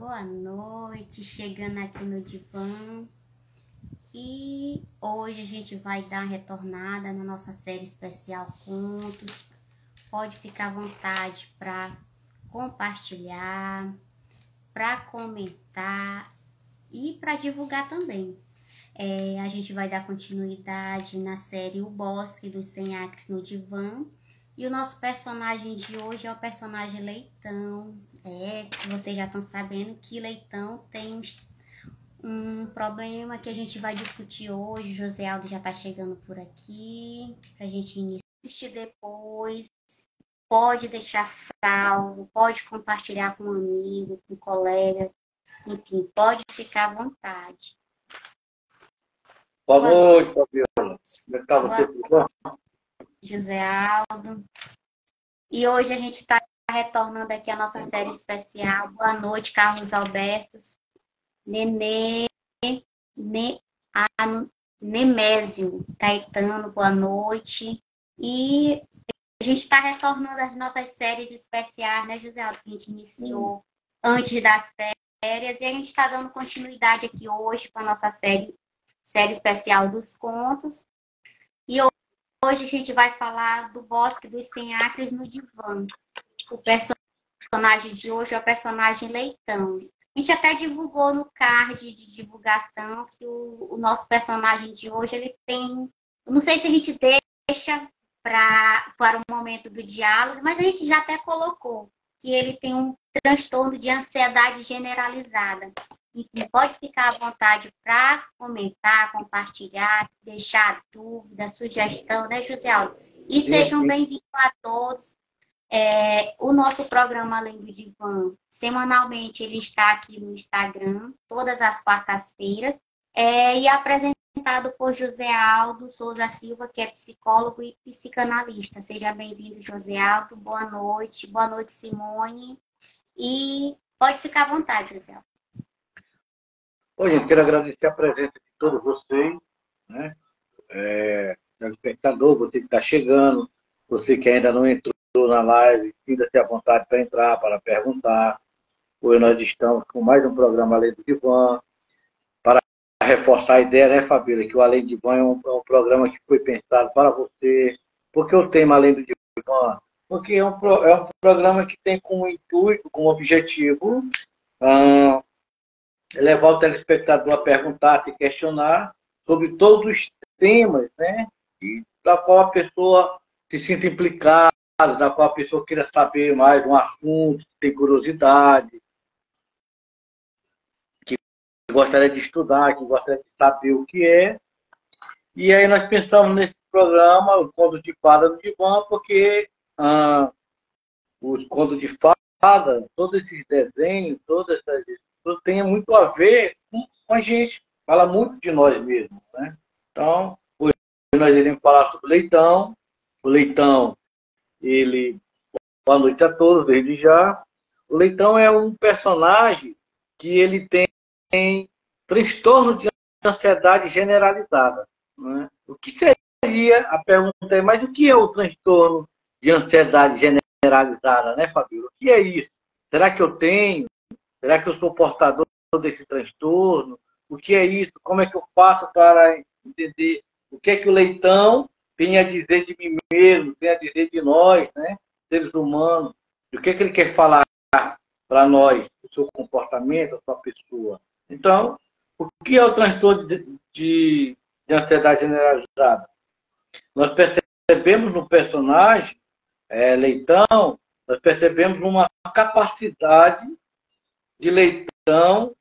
boa noite, chegando aqui no divã. E hoje a gente vai dar uma retornada na nossa série especial Contos. Pode ficar à vontade para compartilhar, para comentar e para divulgar também. A gente vai dar continuidade na série O Bosque dos 100 Acres no Divã. E o nosso personagem de hoje é o personagem Leitão. Vocês já estão sabendo que Leitão tem um problema que a gente vai discutir hoje. José Aldo já está chegando por aqui pra gente iniciar. Assistir depois, pode deixar salvo, pode compartilhar com um amigo, com um colega, enfim, pode ficar à vontade. Boa noite, Fabiola. Como é que está você? Tudo bom? José Aldo. E hoje a gente está retornando aqui a nossa série especial. Boa noite, Carlos Alberto, Nenê, Nemésio, Caetano, boa noite. E a gente está retornando as nossas séries especiais, né, José Aldo, que a gente iniciou antes das férias. E a gente está dando continuidade aqui hoje com a nossa série especial dos contos. E hoje a gente vai falar do Bosque dos 100 Acres no Divã. O personagem de hoje é o personagem Leitão. A gente até divulgou no card de divulgação que o nosso personagem de hoje, ele tem... Eu não sei se a gente deixa para o momento do diálogo, mas a gente já até colocou que ele tem um transtorno de ansiedade generalizada. Enfim, pode ficar à vontade para comentar, compartilhar, deixar dúvida, sugestão, né, José Aldo? E sejam bem-vindos a todos. O nosso programa Além do Divã, semanalmente, ele está aqui no Instagram, todas as quartas-feiras, e é apresentado por José Aldo Souza Silva, que é psicólogo e psicanalista. Seja bem-vindo, José Aldo. Boa noite, Simone. E pode ficar à vontade, José Aldo. Oi, gente, quero agradecer a presença de todos vocês, né? Telespectador, você que está chegando, você que ainda não entrou na live, sinta-se à vontade para entrar, para perguntar. Hoje nós estamos com mais um programa Além do Divã, para reforçar a ideia, né, Fabíola, que o Além do Divã é um programa que foi pensado para você. Por que o tema Além do Divã? Porque é um programa que tem como intuito, como objetivo, levar o telespectador a perguntar, a se questionar sobre todos os temas, né? E da qual a pessoa se sinta implicada, da qual a pessoa queira saber mais um assunto, tem curiosidade, que gostaria de estudar, que gostaria de saber o que é. E aí nós pensamos nesse programa, o Conto de Fada no Divã, porque os contos de fada, todos esses desenhos, todas essas coisas têm muito a ver com a gente. Fala muito de nós mesmos, né? Então, hoje nós iremos falar sobre o Leitão. O Leitão, ele... Boa noite a todos, desde já. O Leitão é um personagem que ele tem transtorno de ansiedade generalizada, né? O que seria, a pergunta é, mas o que é o transtorno de ansiedade generalizada, né, Fabíola? O que é isso? Será que eu tenho? Será que eu sou portador desse transtorno? O que é isso? Como é que eu faço para entender o que é que o Leitão tem a dizer de mim mesmo, tem a dizer de nós, né, seres humanos? O que é que ele quer falar para nós, o seu comportamento, a sua pessoa? Então, o que é o transtorno de ansiedade generalizada? Nós percebemos no personagem Leitão, nós percebemos uma capacidade de Leitão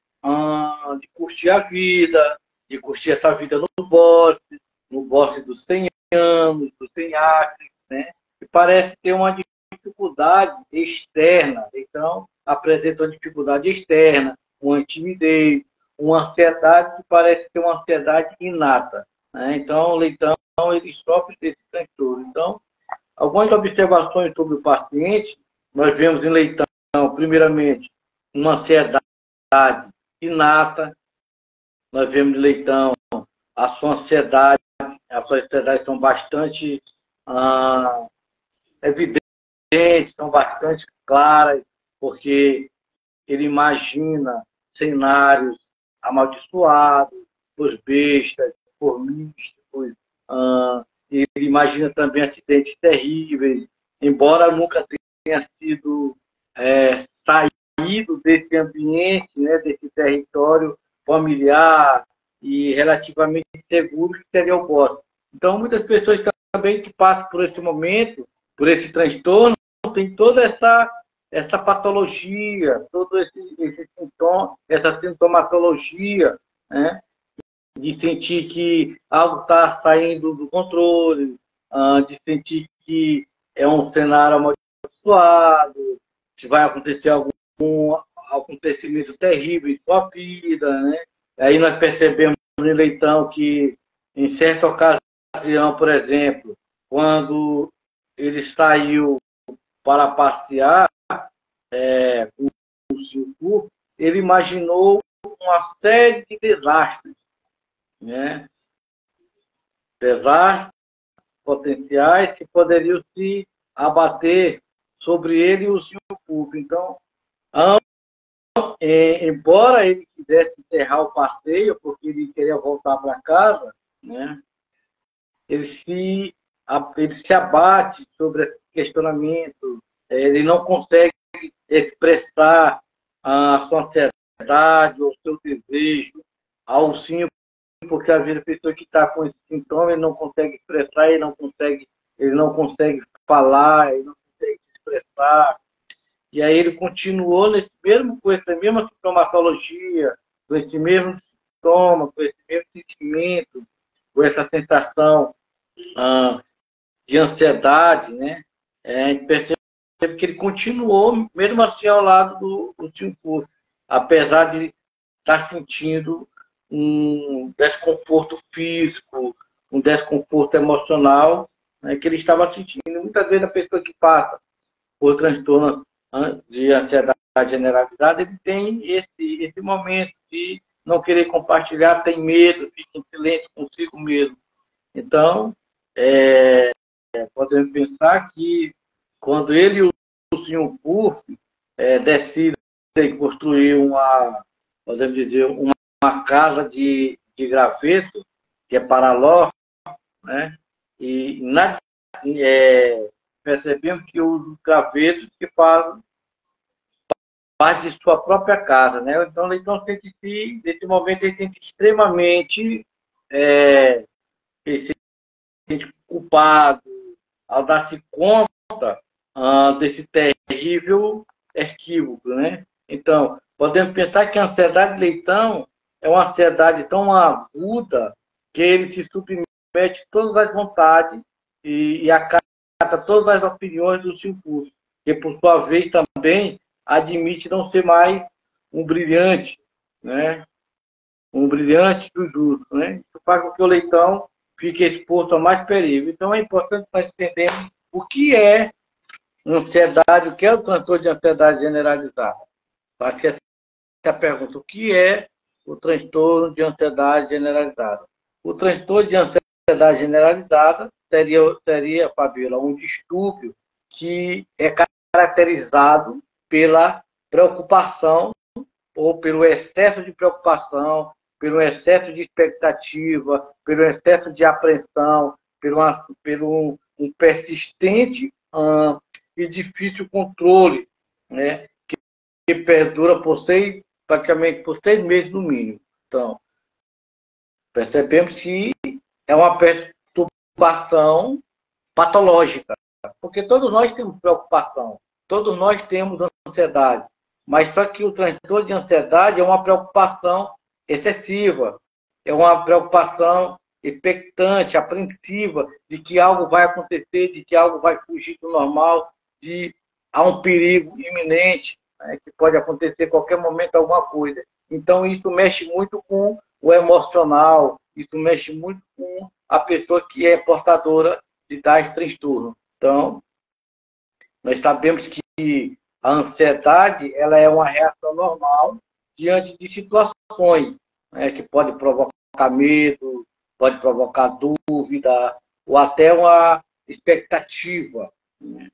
de curtir a vida, de curtir essa vida no bosque dos 100 anos, dos 100 acres, né? E parece ter uma dificuldade externa. Então, apresenta uma dificuldade externa, uma timidez, uma ansiedade que parece ter uma ansiedade inata, né? Então, o Leitão, ele sofre desse transtorno. Então, algumas observações sobre o paciente, nós vemos em Leitão, primeiramente, uma ansiedade inata. Nós vemos em Leitão a sua ansiedade, as suas ansiedades são bastante evidentes, são bastante claras, porque ele imagina cenários amaldiçoados por bestas, por místicos, ele imagina também acidentes terríveis, embora nunca tenha sido saído desse ambiente, né, desse território familiar e relativamente seguro que seria o bosque. Então, muitas pessoas também que passam por esse momento, por esse transtorno, tem toda essa patologia, todo esse sintoma, essa sintomatologia, né, de sentir que algo está saindo do controle, de sentir que é um cenário amaldiçoado, que vai acontecer algum acontecimento terrível em sua vida, né? Aí nós percebemos no Leitão que, em certa ocasião, por exemplo, quando ele saiu para passear com o Silvio, ele imaginou uma série de desastres, né? Desastres potenciais que poderiam se abater sobre ele e o Silvio. Então, embora ele quisesse encerrar o passeio, porque ele queria voltar para casa, né? Ele se abate sobre esse questionamento, ele não consegue expressar a sua ansiedade ou o seu desejo ao sim, porque às vezes a pessoa que está com esse sintoma, ele não consegue expressar, ele não consegue falar, ele não consegue se expressar. E aí ele continuou com essa mesma sintomatologia, com esse mesmo sintoma, com esse mesmo sentimento, com essa sensação de ansiedade, né? A gente percebe que ele continuou, mesmo assim, ao lado do Silvio, apesar de estar sentindo um desconforto físico, um desconforto emocional, né, que ele estava sentindo. Muitas vezes a pessoa que passa por transtorno de ansiedade generalizada, ele tem esse momento de não querer compartilhar, tem medo, fica em silêncio consigo mesmo. Então, podemos pensar que quando ele e o Sr. Puff decidem construir podemos dizer, uma casa de graveto, que é Paraló, né? E percebemos que os gravetos que fazem parte de sua própria casa, né? Então, o Leitão sente-se, nesse momento, ele sente extremamente ele se sente culpado ao dar-se conta desse terrível equívoco, né? Então, podemos pensar que a ansiedade de Leitão é uma ansiedade tão aguda que ele se submete a todas as vontades e acata todas as opiniões do seu curso, que, por sua vez, também admite não ser mais um brilhante, né? Um brilhante do justo, né? Isso faz com que o Leitão fique exposto a mais perigo. Então, é importante nós entendermos o que é ansiedade, o que é o transtorno de ansiedade generalizada. Acho que essa é a pergunta. O que é o transtorno de ansiedade generalizada? O transtorno de ansiedade generalizada seria, Fabíola, um distúrbio que é caracterizado pela preocupação ou pelo excesso de preocupação, pelo excesso de expectativa, pelo excesso de apreensão, pelo um persistente e difícil controle, né, que perdura praticamente por 6 meses no mínimo. Então, percebemos que é uma perturbação patológica, porque todos nós temos preocupação, todos nós temos ansiedade, mas só que o transtorno de ansiedade é uma preocupação excessiva, é uma preocupação expectante, apreensiva de que algo vai acontecer, de que algo vai fugir do normal, há um perigo iminente, né, que pode acontecer a qualquer momento alguma coisa. Então, isso mexe muito com o emocional, isso mexe muito com a pessoa que é portadora de tais transtornos. Então, nós sabemos que a ansiedade ela é uma reação normal diante de situações, né, que pode provocar medo, pode provocar dúvida, ou até uma expectativa, né,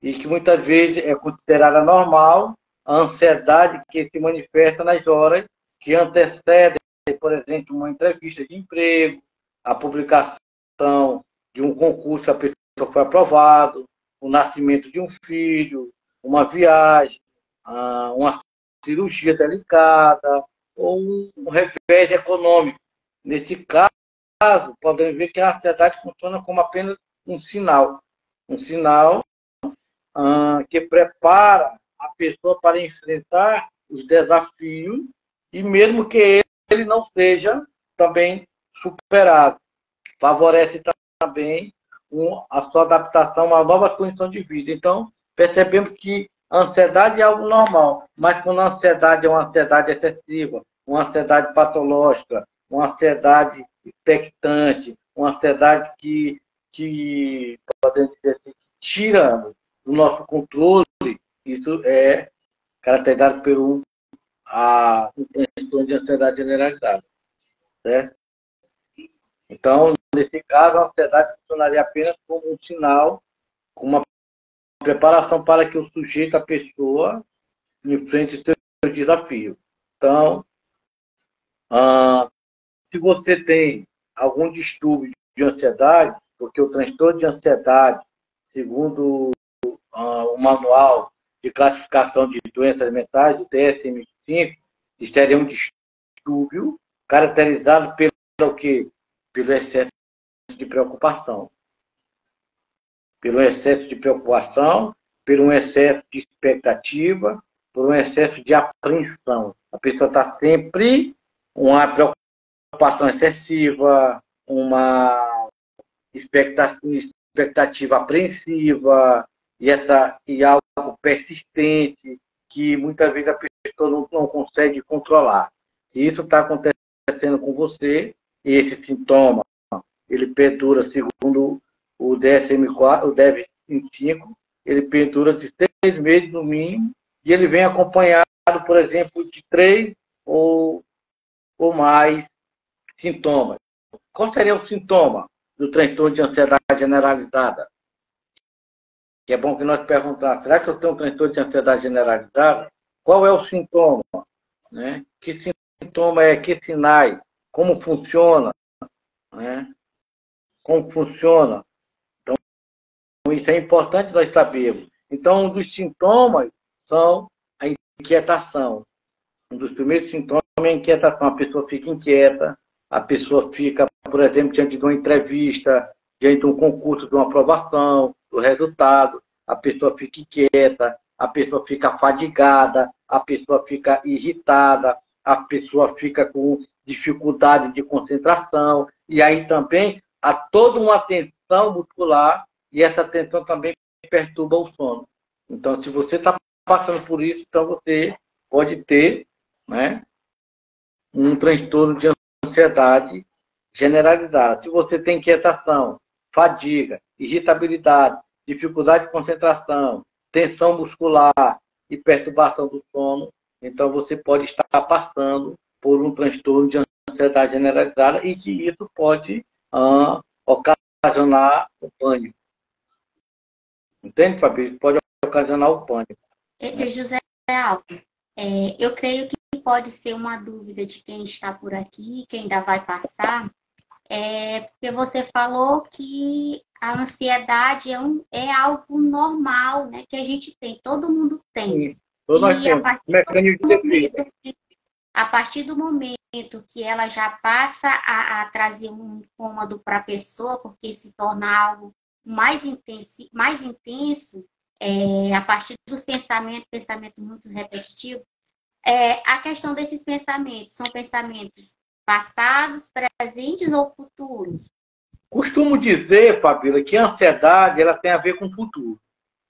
e que muitas vezes é considerada normal a ansiedade que se manifesta nas horas que antecedem, por exemplo, uma entrevista de emprego, a publicação de um concurso, a pessoa foi aprovado, o nascimento de um filho, uma viagem, uma cirurgia delicada ou um revés econômico. Nesse caso, podemos ver que a ansiedade funciona como apenas um sinal que prepara a pessoa para enfrentar os desafios e mesmo que ele não seja também superado. Favorece também a sua adaptação a uma nova condição de vida. Então, percebemos que a ansiedade é algo normal, mas quando a ansiedade é uma ansiedade excessiva, uma ansiedade patológica, uma ansiedade expectante, uma ansiedade que podemos dizer assim, tira do nosso controle, isso é caracterizado por um transtorno de ansiedade generalizada. Certo? Então, nesse caso, a ansiedade funcionaria apenas como um sinal, como uma preparação para que o sujeito, a pessoa, enfrente os seus desafios. Então, se você tem algum distúrbio de ansiedade, porque o transtorno de ansiedade, segundo o manual de classificação de doenças mentais, o DSM-5, seria um distúrbio caracterizado pelo quê? Pelo excesso de preocupação. Pelo excesso de preocupação, por um excesso de expectativa, por um excesso de apreensão. A pessoa está sempre uma preocupação excessiva, uma expectativa apreensiva e algo persistente que muitas vezes a pessoa não consegue controlar. E isso está acontecendo com você, e esse sintoma ele perdura, segundo o DSM-4, o DSM-5, ele perdura de 6 meses no mínimo, e ele vem acompanhado, por exemplo, de 3 ou mais sintomas. Qual seria o sintoma do transtorno de ansiedade generalizada? Que é bom que nós perguntamos, será que eu tenho um transtorno de ansiedade generalizada? Qual é o sintoma? Né? Que sintoma é? Que sinais? Como funciona? Né? Como funciona? Então, isso é importante nós sabermos. Então, um dos sintomas são a inquietação. Um dos primeiros sintomas é a inquietação. A pessoa fica inquieta, a pessoa fica, por exemplo, diante de uma entrevista, diante de um concurso, de uma aprovação, do resultado, a pessoa fica inquieta, a pessoa fica fadigada, a pessoa fica irritada, a pessoa fica com dificuldade de concentração, e aí também há toda uma tensão muscular, e essa tensão também perturba o sono. Então, se você está passando por isso, então você pode ter, né, um transtorno de ansiedade generalizada. Se você tem inquietação, fadiga, irritabilidade, dificuldade de concentração, tensão muscular e perturbação do sono, então você pode estar passando por um transtorno de ansiedade generalizada e que isso pode ocasionar o pânico. Entende, Fabrício? Pode ocasionar o pânico. José Alves, eu creio que pode ser uma dúvida de quem está por aqui, quem ainda vai passar, porque você falou que a ansiedade é algo normal, né, que a gente tem, todo mundo tem. Sim, todos nós temos. Mecanismo de defesa. A partir do momento que ela já passa a trazer um incômodo para a pessoa, porque se torna algo mais intenso, a partir dos pensamento muito repetitivo, a questão desses pensamentos, são pensamentos passados, presentes ou futuros? Costumo dizer, Fabíola, que a ansiedade ela tem a ver com o futuro.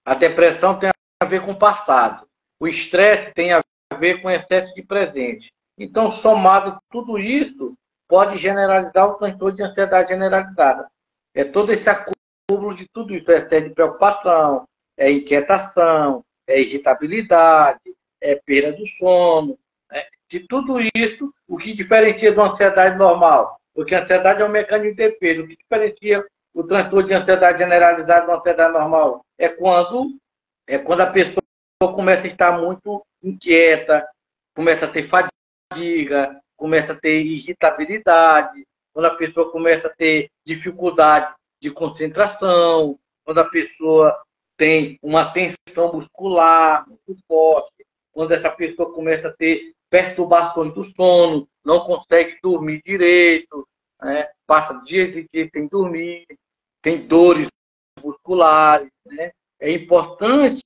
A depressão tem a ver com o passado. O estresse tem a ver com excesso de presente. Então, somado tudo isso, pode generalizar o transtorno de ansiedade generalizada. É todo esse acúmulo de tudo isso. É excesso de preocupação, é inquietação, é irritabilidade, é perda do sono. Né? De tudo isso, o que diferencia de uma ansiedade normal? Porque a ansiedade é um mecanismo de defesa. O que diferencia o transtorno de ansiedade generalizada de uma ansiedade normal? É quando a pessoa começa a estar muito inquieta, começa a ter fadiga, começa a ter irritabilidade, quando a pessoa começa a ter dificuldade de concentração, quando a pessoa tem uma tensão muscular muito forte, quando essa pessoa começa a ter perturbações do sono, não consegue dormir direito, né? Passa dias e dias sem dormir, tem dores musculares, né? É importante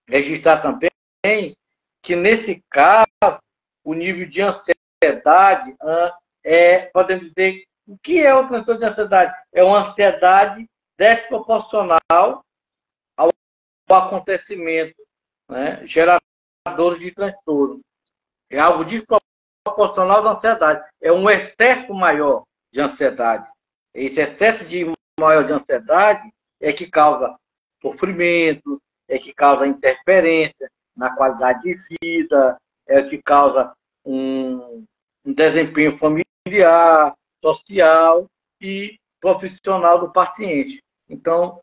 registrar também que, nesse caso, o nível de ansiedade podemos dizer, o que é o transtorno de ansiedade? É uma ansiedade desproporcional ao acontecimento, né, gerador de transtorno. É algo desproporcional da ansiedade. É um excesso maior de ansiedade. Esse excesso maior de ansiedade é que causa sofrimento, é que causa interferência na qualidade de vida, é que causa um desempenho familiar, social e profissional do paciente. Então,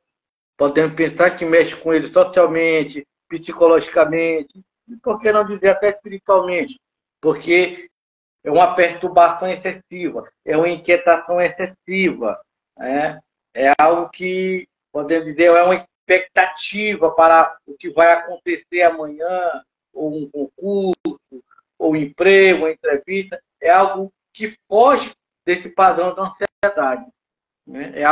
podemos pensar que mexe com ele socialmente, psicologicamente, e por que não dizer até espiritualmente? Porque é uma perturbação excessiva, é uma inquietação excessiva, né? É algo que, podemos dizer, é uma expectativa para o que vai acontecer amanhã, ou um concurso, ou um emprego, uma entrevista, é algo que foge desse padrão da ansiedade, né? É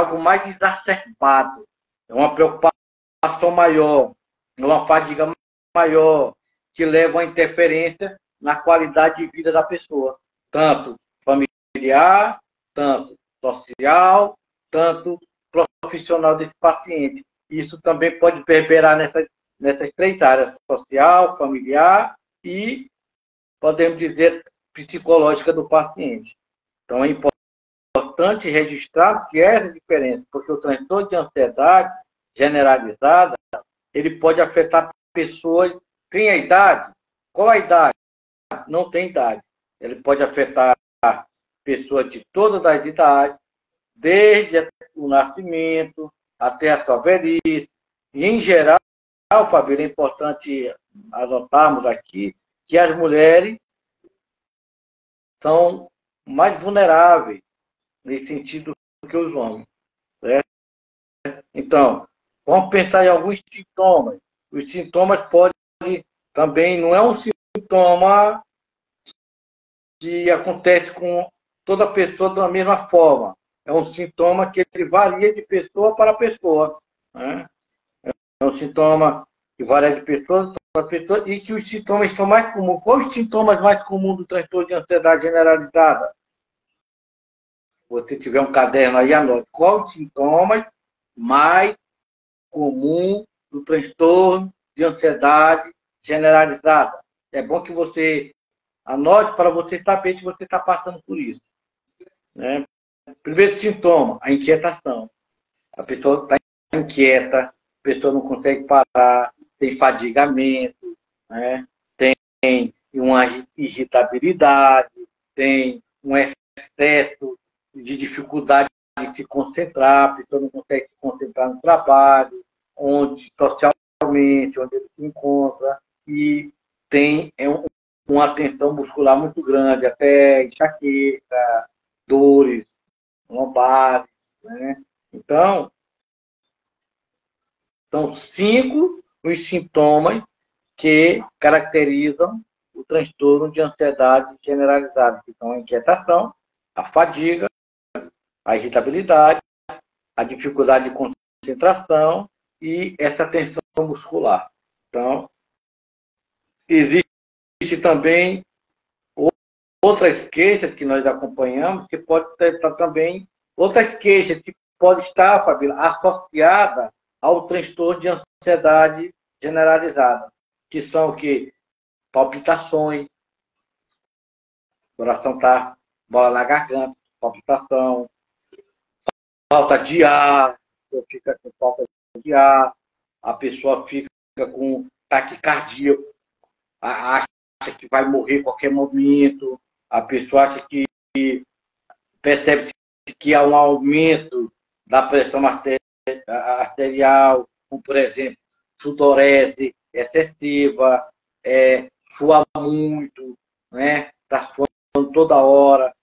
algo mais exacerbado, é uma preocupação maior, é uma fadiga maior, que leva a interferência na qualidade de vida da pessoa, tanto familiar, tanto social, tanto profissional desse paciente. Isso também pode reverberar nessas três áreas: social, familiar e, podemos dizer, psicológica do paciente. Então, é importante registrar que essa diferença, porque o transtorno de ansiedade generalizada, ele pode afetar pessoas. Tem a idade? Qual a idade? Não tem idade. Ele pode afetar pessoas de todas as idades, desde o nascimento até a sua velhice. E, em geral, Fabíola, é importante adotarmos aqui que as mulheres são mais vulneráveis nesse sentido do que os homens. Certo? Então, vamos pensar em alguns sintomas. Os sintomas podem também, não é um sintoma que acontece com toda pessoa da mesma forma. É um sintoma que ele varia de pessoa para pessoa, né? É um sintoma que varia de pessoa para pessoa e que os sintomas são mais comuns. Quais os sintomas mais comuns do transtorno de ansiedade generalizada? Se você tiver um caderno aí, anote. Quais os sintomas mais comuns do transtorno de ansiedade generalizada? É bom que você anote para você saber que você está passando por isso, né? Primeiro sintoma, a inquietação. A pessoa está inquieta, a pessoa não consegue parar, tem fadigamento, né? Tem uma irritabilidade, tem um excesso de dificuldade de se concentrar, a pessoa não consegue se concentrar no trabalho, socialmente, onde ele se encontra, e tem uma tensão muscular muito grande, até enxaqueca, dores lombares, né? Então, são 5 os sintomas que caracterizam o transtorno de ansiedade generalizada, que são a inquietação, a fadiga, a irritabilidade, a dificuldade de concentração e essa tensão muscular. Então, existe também outras queixas que nós acompanhamos, que pode estar também outras queixas que pode estar, Fabíola, associada ao transtorno de ansiedade generalizada, que são o quê? Palpitações, o coração está bola na garganta, palpitação, falta de ar, a pessoa fica com falta de ar, a pessoa fica com taquicardia, acha que vai morrer a qualquer momento, a pessoa acha que percebe que há um aumento da pressão arterial, como, por exemplo, sudorese, excessiva, sua muito, né? Está suando toda hora,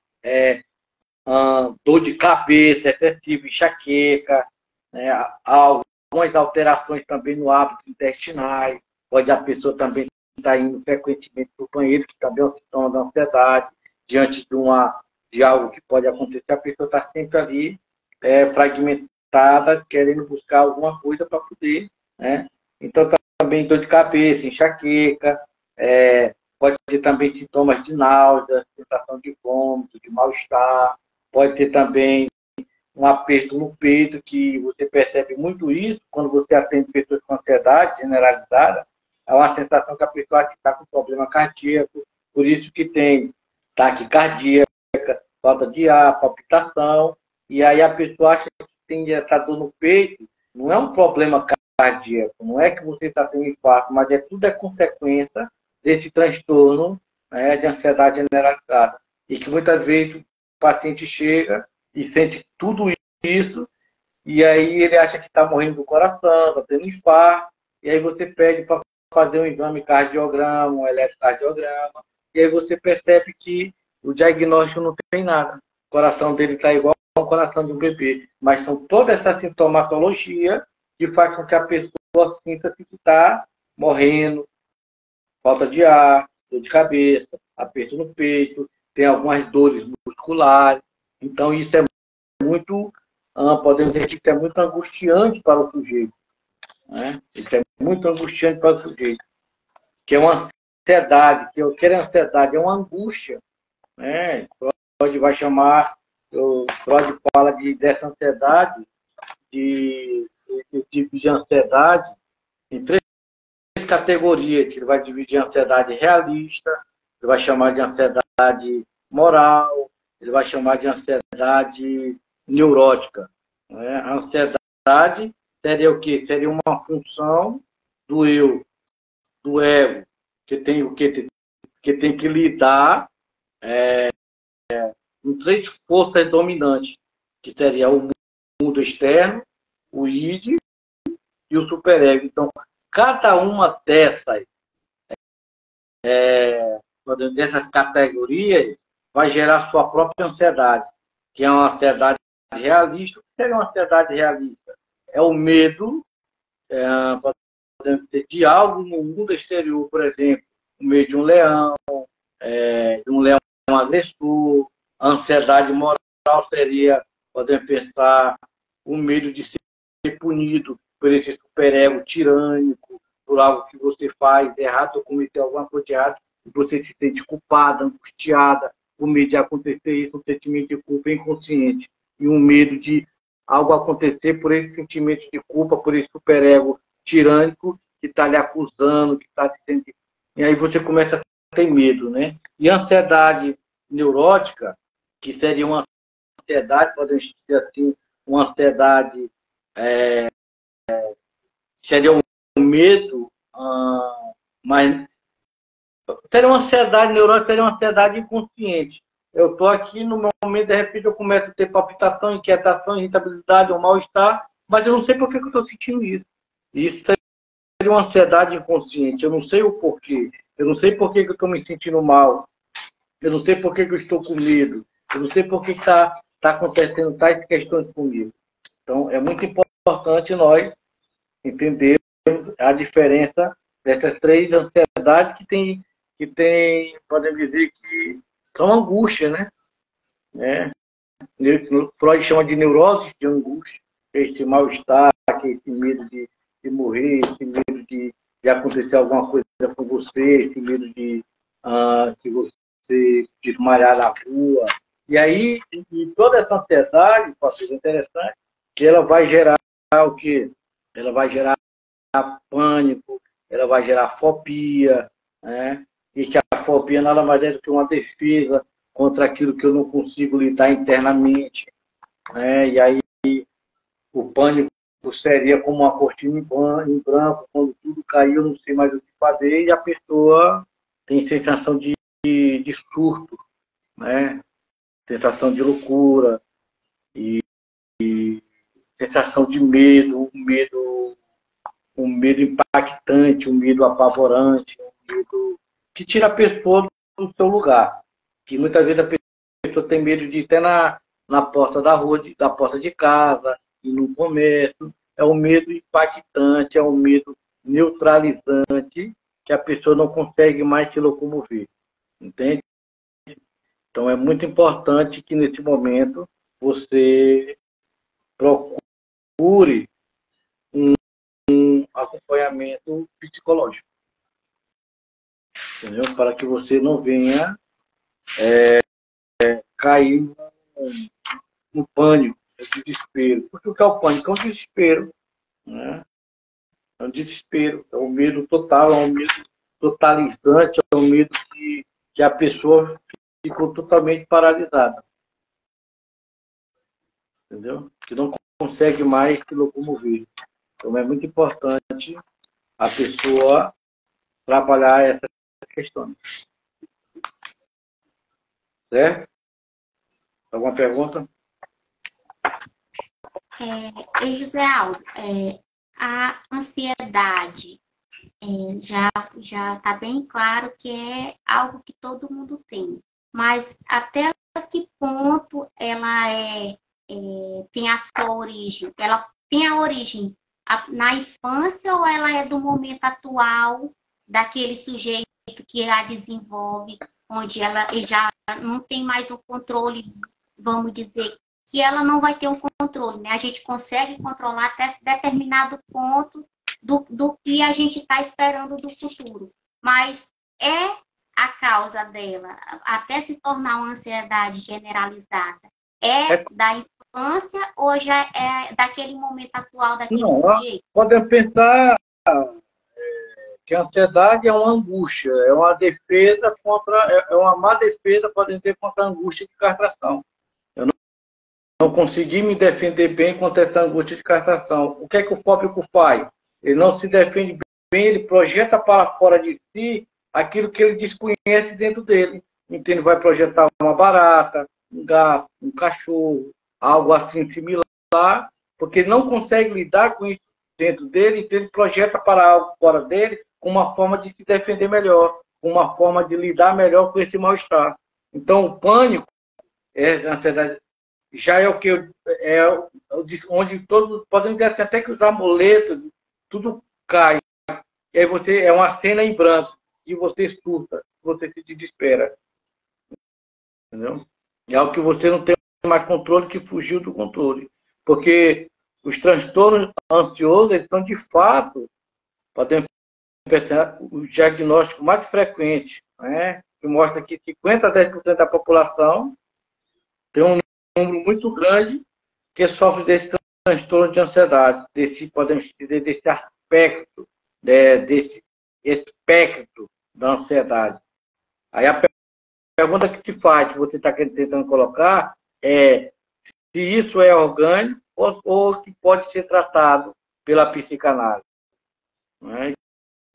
dor de cabeça excessiva, enxaqueca, né? Há algumas alterações também no hábito intestinal, pode a pessoa também estar indo frequentemente para o banheiro, que também é um sintoma da ansiedade, diante de algo que pode acontecer, a pessoa está sempre ali fragmentada, querendo buscar alguma coisa para poder, né? Então, também dor de cabeça, enxaqueca, pode ter também sintomas de náusea, sensação de vômito, de mal-estar, pode ter também um aperto no peito, que você percebe muito isso quando você atende pessoas com ansiedade generalizada, é uma sensação que a pessoa está com problema cardíaco, por isso que tem taquicardia, falta de ar, palpitação, e aí a pessoa acha que tem essa dor no peito, não é um problema cardíaco, não é que você está tendo infarto, mas tudo é consequência desse transtorno, né, de ansiedade generalizada. E que muitas vezes o paciente chega e sente tudo isso, e aí ele acha que está morrendo do coração, está tendo infarto, e aí você pede para fazer um exame cardiograma, um eletrocardiograma, e aí você percebe que o diagnóstico não tem nada. O coração dele está igual ao coração de um bebê. Mas são toda essa sintomatologia que faz com que a pessoa sinta que está morrendo, falta de ar, dor de cabeça, aperto no peito, tem algumas dores musculares. Então, isso é muito, podemos dizer que isso é muito angustiante para o sujeito. Né? Isso é muito angustiante para o sujeito. Que é uma ansiedade, que eu quero ansiedade, é uma angústia. Né? Freud vai chamar, Freud fala dessa ansiedade, desse tipo de ansiedade, em três categorias. Ele vai dividir a ansiedade realista, ele vai chamar de ansiedade moral, ele vai chamar de ansiedade neurótica. Né? A ansiedade seria o quê? Seria uma função do eu, do ego, que tem o quê? Que tem que lidar com três forças dominantes, que seria o mundo externo, o id e o superego. Então, cada uma dessas categorias vai gerar sua própria ansiedade, que é uma ansiedade realista. O que seria uma ansiedade realista? É o medo de algo no mundo exterior, por exemplo, o medo de um leão, agressor. A ansiedade moral seria, podemos pensar, o medo de ser punido por esse superego tirânico, por algo que você faz errado ou cometeu alguma coisa de errado, e você se sente culpada, angustiada, o medo de acontecer isso, um sentimento de culpa inconsciente, e um medo de algo acontecer por esse sentimento de culpa, por esse superego tirânico que está lhe acusando, que está dizendo. E aí você começa a ter medo, né? E a ansiedade neurótica, que seria uma ansiedade, podemos dizer assim, uma ansiedade, seria um medo, mas seria uma ansiedade neurótica, seria uma ansiedade inconsciente. Eu estou aqui, no meu momento, de repente eu começo a ter palpitação, inquietação, irritabilidade ou mal-estar, mas eu não sei por que eu estou sentindo isso. Isso seria uma ansiedade inconsciente, eu não sei o porquê, eu não sei por que eu estou me sentindo mal, eu não sei por que eu estou com medo, eu não sei por que está acontecendo tais questões comigo. Então, é muito importante nós entendermos a diferença dessas três ansiedades que tem, podemos dizer que são angústia, né? Freud chama de neurose de angústia, esse mal-estar, esse medo de morrer, esse medo de acontecer alguma coisa com você, esse medo de que você desmaiar na rua. E aí, e toda essa ansiedade, pode ser interessante, que ela vai gerar o quê? Ela vai gerar pânico, ela vai gerar fobia, né? E que a fobia nada mais é do que uma defesa contra aquilo que eu não consigo lidar internamente, né? E aí o pânico seria como uma cortina em branco, quando tudo caiu, eu não sei mais o que fazer, e a pessoa tem sensação de surto, né? Sensação de loucura e sensação de medo, um medo um medo impactante, um medo apavorante, um medo que tira a pessoa do seu lugar. Que muitas vezes a pessoa tem medo de ir até na porta da rua, da porta de casa, e no comércio. É um medo impactante, é um medo neutralizante, que a pessoa não consegue mais se locomover. Entende? Então é muito importante que nesse momento você procure um acompanhamento psicológico, entendeu? Para que você não venha cair no pânico, no desespero. Porque o que é o pânico? É um desespero, né? É um desespero, é um medo total, é um medo totalizante, é um medo que a pessoa ficou totalmente paralisada, entendeu? Que não consegue mais se locomover. Então é muito importante a pessoa trabalhar essas questões. Certo? Alguma pergunta? José Aldo, a ansiedade já está bem claro que é algo que todo mundo tem, mas até que ponto ela tem a sua origem? Ela tem a origem na infância ou ela é do momento atual daquele sujeito que a desenvolve, onde ela já não tem mais o controle, vamos dizer, que ela não vai ter um controle, né? A gente consegue controlar até determinado ponto do que a gente está esperando do futuro. Mas é a causa dela, até se tornar uma ansiedade generalizada, da infância ou já é daquele momento atual daquele sujeito? Podemos pensar que a ansiedade é uma angústia, é uma defesa contra, é uma má defesa, podem ter, contra a angústia de castração. Eu não consegui me defender bem contra essa angústia de castração. O que é que o fóbico faz? Ele não se defende bem, ele projeta para fora de si aquilo que ele desconhece dentro dele. Então ele vai projetar uma barata, um gato, um cachorro, algo assim similar, porque ele não consegue lidar com isso dentro dele, então ele projeta para algo fora dele com uma forma de se defender melhor, com uma forma de lidar melhor com esse mal-estar. Então o pânico, na verdade, já é o que onde todos podem dizer assim, até que os amuletos, tudo cai. E aí você é uma cena em branco e você surta, você se desespera. Entendeu? É algo que você não tem mais controle, que fugiu do controle. Porque os transtornos ansiosos, eles são de fato, podemos pensar, o diagnóstico mais frequente, né? Que mostra que 50 a 10% da população tem um número muito grande que sofre desse transtorno de ansiedade, podemos dizer, desse aspecto, desse espectro da ansiedade. Aí a pergunta que se faz, que você está tentando colocar, é se isso é orgânico ou que pode ser tratado pela psicanálise. Né?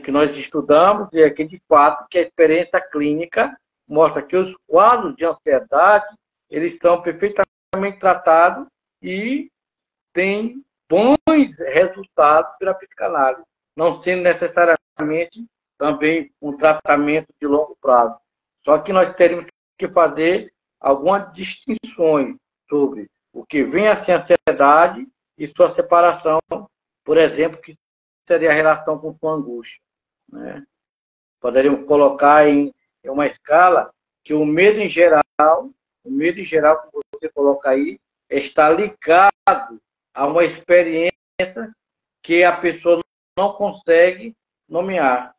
O que nós estudamos é que, de fato, que a experiência clínica mostra que os quadros de ansiedade, eles são perfeitamente tratados e têm bons resultados pela psicanálise, não sendo necessariamente também um tratamento de longo prazo. Só que nós teremos que fazer algumas distinções sobre o que vem a ser ansiedade e sua separação, por exemplo, que seria a relação com sua angústia. Né? Poderíamos colocar em uma escala que o medo em geral, que você coloca aí, está ligado a uma experiência que a pessoa não consegue nomear.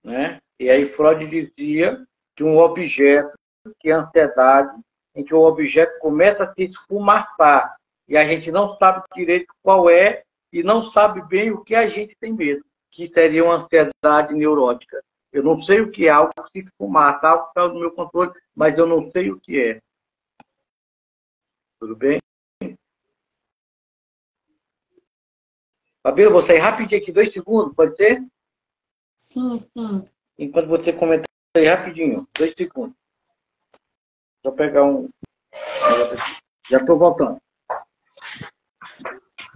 Né? E aí Freud dizia que um objeto, que é a ansiedade, em que o objeto começa a se esfumaçar e a gente não sabe direito qual é e não sabe bem o que a gente tem medo, que seria uma ansiedade neurótica. Eu não sei o que é, algo que se esfumaça, algo que está do meu controle, mas eu não sei o que é. Tudo bem? Fabíola, vou sair rapidinho aqui, 2 segundos, pode ser? Sim, sim. Enquanto você comenta aí rapidinho, 2 segundos. Só pegar um. Já estou voltando.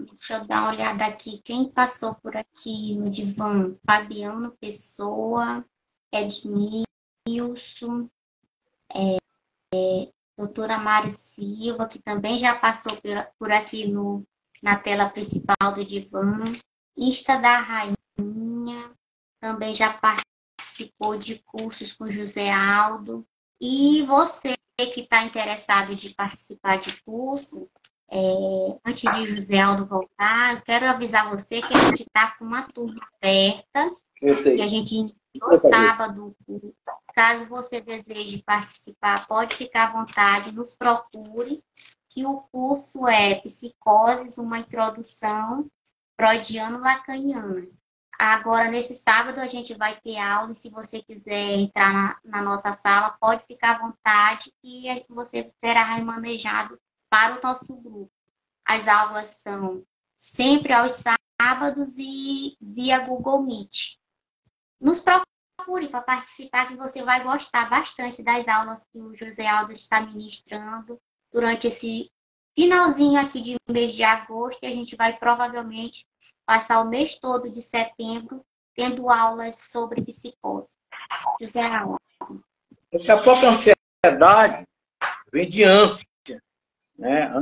Deixa eu dar uma olhada aqui. Quem passou por aqui no divã? Fabiano Pessoa, Edmilson, doutora Mari Silva, que também já passou por aqui na tela principal do divã. Insta da Rainha, também já participou de cursos com José Aldo. E você que está interessado de participar de curso, antes de José Aldo voltar, eu quero avisar você que a gente está com uma turma aberta e a gente iniciou sábado. Caso você deseje participar, pode ficar à vontade, nos procure, que o curso é Psicoses, uma introdução freudiano-lacaniana. Agora, nesse sábado, a gente vai ter aula, e se você quiser entrar na nossa sala, pode ficar à vontade, e você será remanejado para o nosso grupo. As aulas são sempre aos sábados e via Google Meet. Nos procure para participar, que você vai gostar bastante das aulas que o José Aldo está ministrando durante esse finalzinho aqui de mês de agosto, e a gente vai provavelmente passar o mês todo de setembro tendo aulas sobre psicose. José Aldo. Porque a própria ansiedade vem de ânsia, né?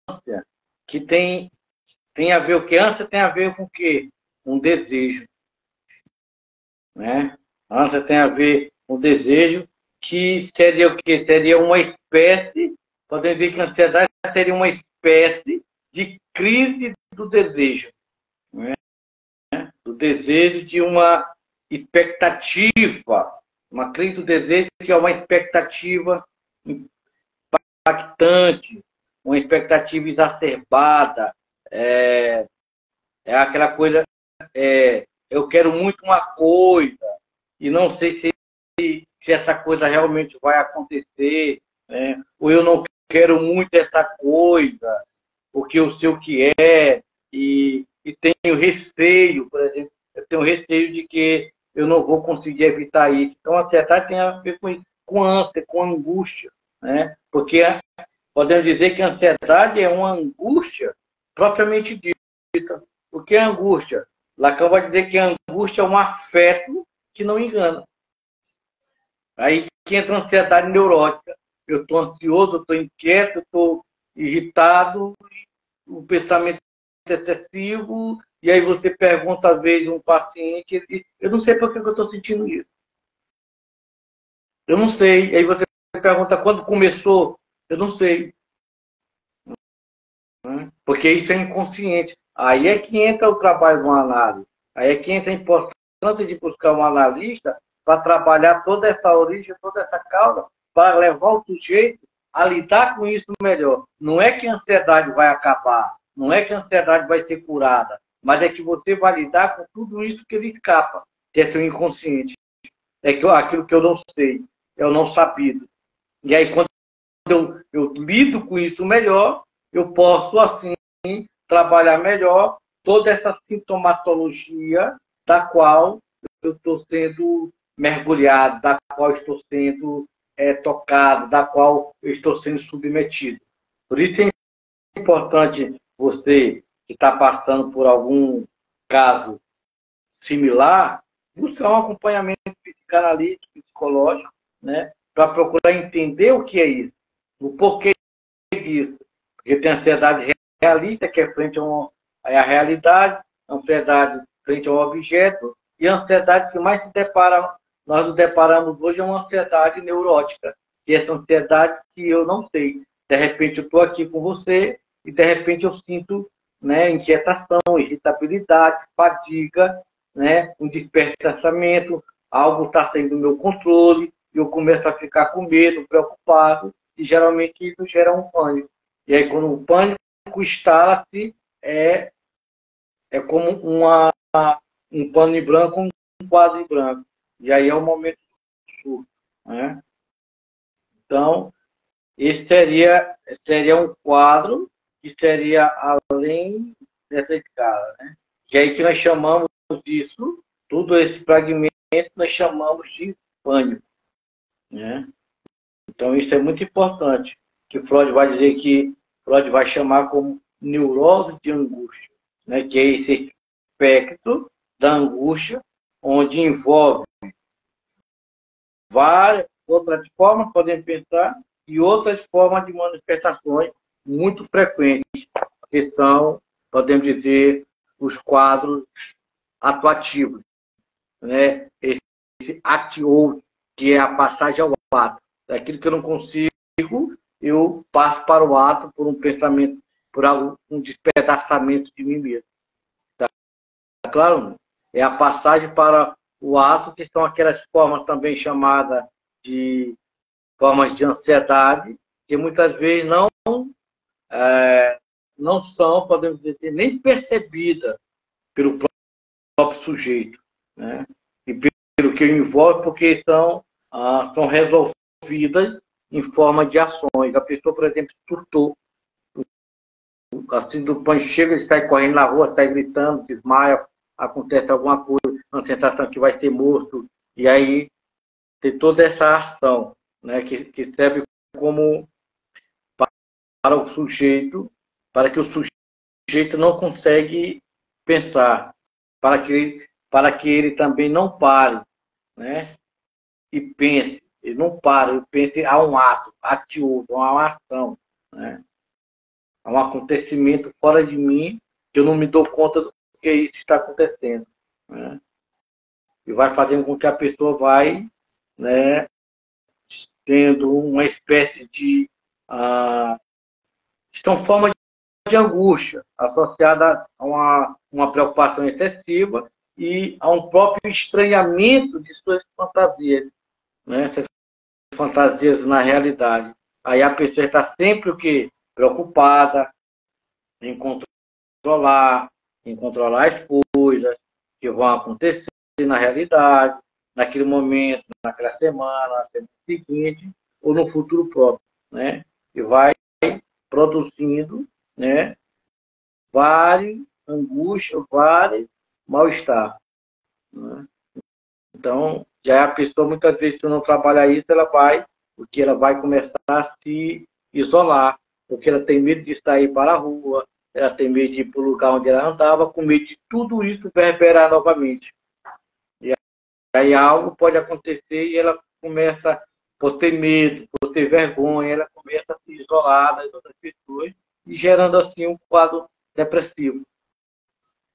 Ânsia, que tem a ver o que? Ânsia tem a ver com o quê? Um desejo, né? Ânsia tem a ver com desejo, que seria o quê? Seria uma espécie, podemos dizer que a ansiedade seria uma espécie de crise do desejo, né? Do desejo de uma expectativa, uma crise do desejo que é uma expectativa impactante, uma expectativa exacerbada, é aquela coisa, eu quero muito uma coisa e não sei se essa coisa realmente vai acontecer, né? Ou eu não quero muito essa coisa, porque eu sei o que é, e tenho receio, por exemplo, eu tenho receio de que eu não vou conseguir evitar isso. Então, a ansiedade tem a ver com isso, com ânsia, com angústia, né? Porque podemos dizer que a ansiedade é uma angústia propriamente dita. O que é angústia? Lacan vai dizer que a angústia é um afeto que não engana. Aí que entra a ansiedade neurótica. Eu estou ansioso, eu estou inquieto, eu estou irritado, o pensamento é excessivo, e aí você pergunta, às vezes, um paciente, ele diz, eu não sei por que eu estou sentindo isso. Eu não sei. E aí você pergunta, quando começou? Eu não sei. Porque isso é inconsciente. Aí é que entra o trabalho de uma análise. Aí é que entra a importância de buscar um analista para trabalhar toda essa origem, toda essa causa, para levar o sujeito a lidar com isso melhor. Não é que a ansiedade vai acabar, não é que a ansiedade vai ser curada, mas é que você vai lidar com tudo isso que ele escapa, que é seu inconsciente. É aquilo que eu não sei, é o não sabido. E aí, quando eu lido com isso melhor, eu posso, assim, trabalhar melhor toda essa sintomatologia da qual eu estou sendo mergulhado, da qual estou sendo tocado, da qual eu estou sendo submetido. Por isso é importante você que está passando por algum caso similar, buscar um acompanhamento psicanalítico, psicológico, né, para procurar entender o que é isso, o porquê disso. Porque tem ansiedade realista, que é frente à realidade, ansiedade frente ao objeto, e a ansiedade que mais nós nos deparamos hoje é uma ansiedade neurótica, que é essa ansiedade que eu não sei. De repente eu estou aqui com você e de repente eu sinto, né, inquietação, irritabilidade, fadiga, né, um despertamento, algo está saindo do meu controle, e eu começo a ficar com medo, preocupado, e geralmente isso gera um pânico. E aí, quando o pânico instala-se, é como um pano em branco, um quadro em branco. E aí é o momento do surto, né? Então, esse seria um quadro que seria além dessa escala, né? E aí que nós chamamos disso, tudo esse fragmento, nós chamamos de pânico, né? Então, isso é muito importante, que Freud vai dizer que Freud vai chamar como neurose de angústia, né? Que é esse espectro da angústia, onde envolve várias outras formas, podemos pensar, e outras formas de manifestações muito frequentes, que são, podemos dizer, os quadros atuativos, né? Esse act-out, que é a passagem ao ato. Daquilo que eu não consigo, eu passo para o ato por um pensamento, por um despedaçamento de mim mesmo. Tá claro? É a passagem para o ato, que são aquelas formas também chamadas de formas de ansiedade, que muitas vezes não são, podemos dizer, nem percebidas pelo próprio sujeito, né? E pelo que envolve, porque são resolvidas em forma de ações. A pessoa, por exemplo, surtou. Assim, do pão chega, ele sai correndo na rua, sai gritando, desmaia, acontece alguma coisa, uma sensação que vai ser morto, e aí tem toda essa ação, né, que serve como para o sujeito, para que o sujeito não consegue pensar, para que ele também não pare, né, e pense. Ele não para, ele pense a um ato, ativo, a uma ação, né, a um acontecimento fora de mim, que eu não me dou conta do que isso está acontecendo, né, e vai fazendo com que a pessoa vai, né, tendo uma espécie de são formas de angústia associada a uma preocupação excessiva e a um próprio estranhamento de suas fantasias, né? Essas fantasias na realidade. Aí a pessoa está sempre o quê? Preocupada em controlar as coisas que vão acontecer na realidade, naquele momento, naquela semana, na semana seguinte, ou no futuro próprio, né? E vai produzindo, né, várias angústias, vários mal-estar, né? Então, já é a pessoa, muitas vezes, se não trabalhar isso, porque ela vai começar a se isolar, porque ela tem medo de sair para a rua, ela tem medo de ir para o lugar onde ela andava, com medo de tudo isso reverberar novamente. E aí algo pode acontecer e ela começa, por ter medo, por ter vergonha, ela começa a se isolar das outras pessoas e gerando assim um quadro depressivo.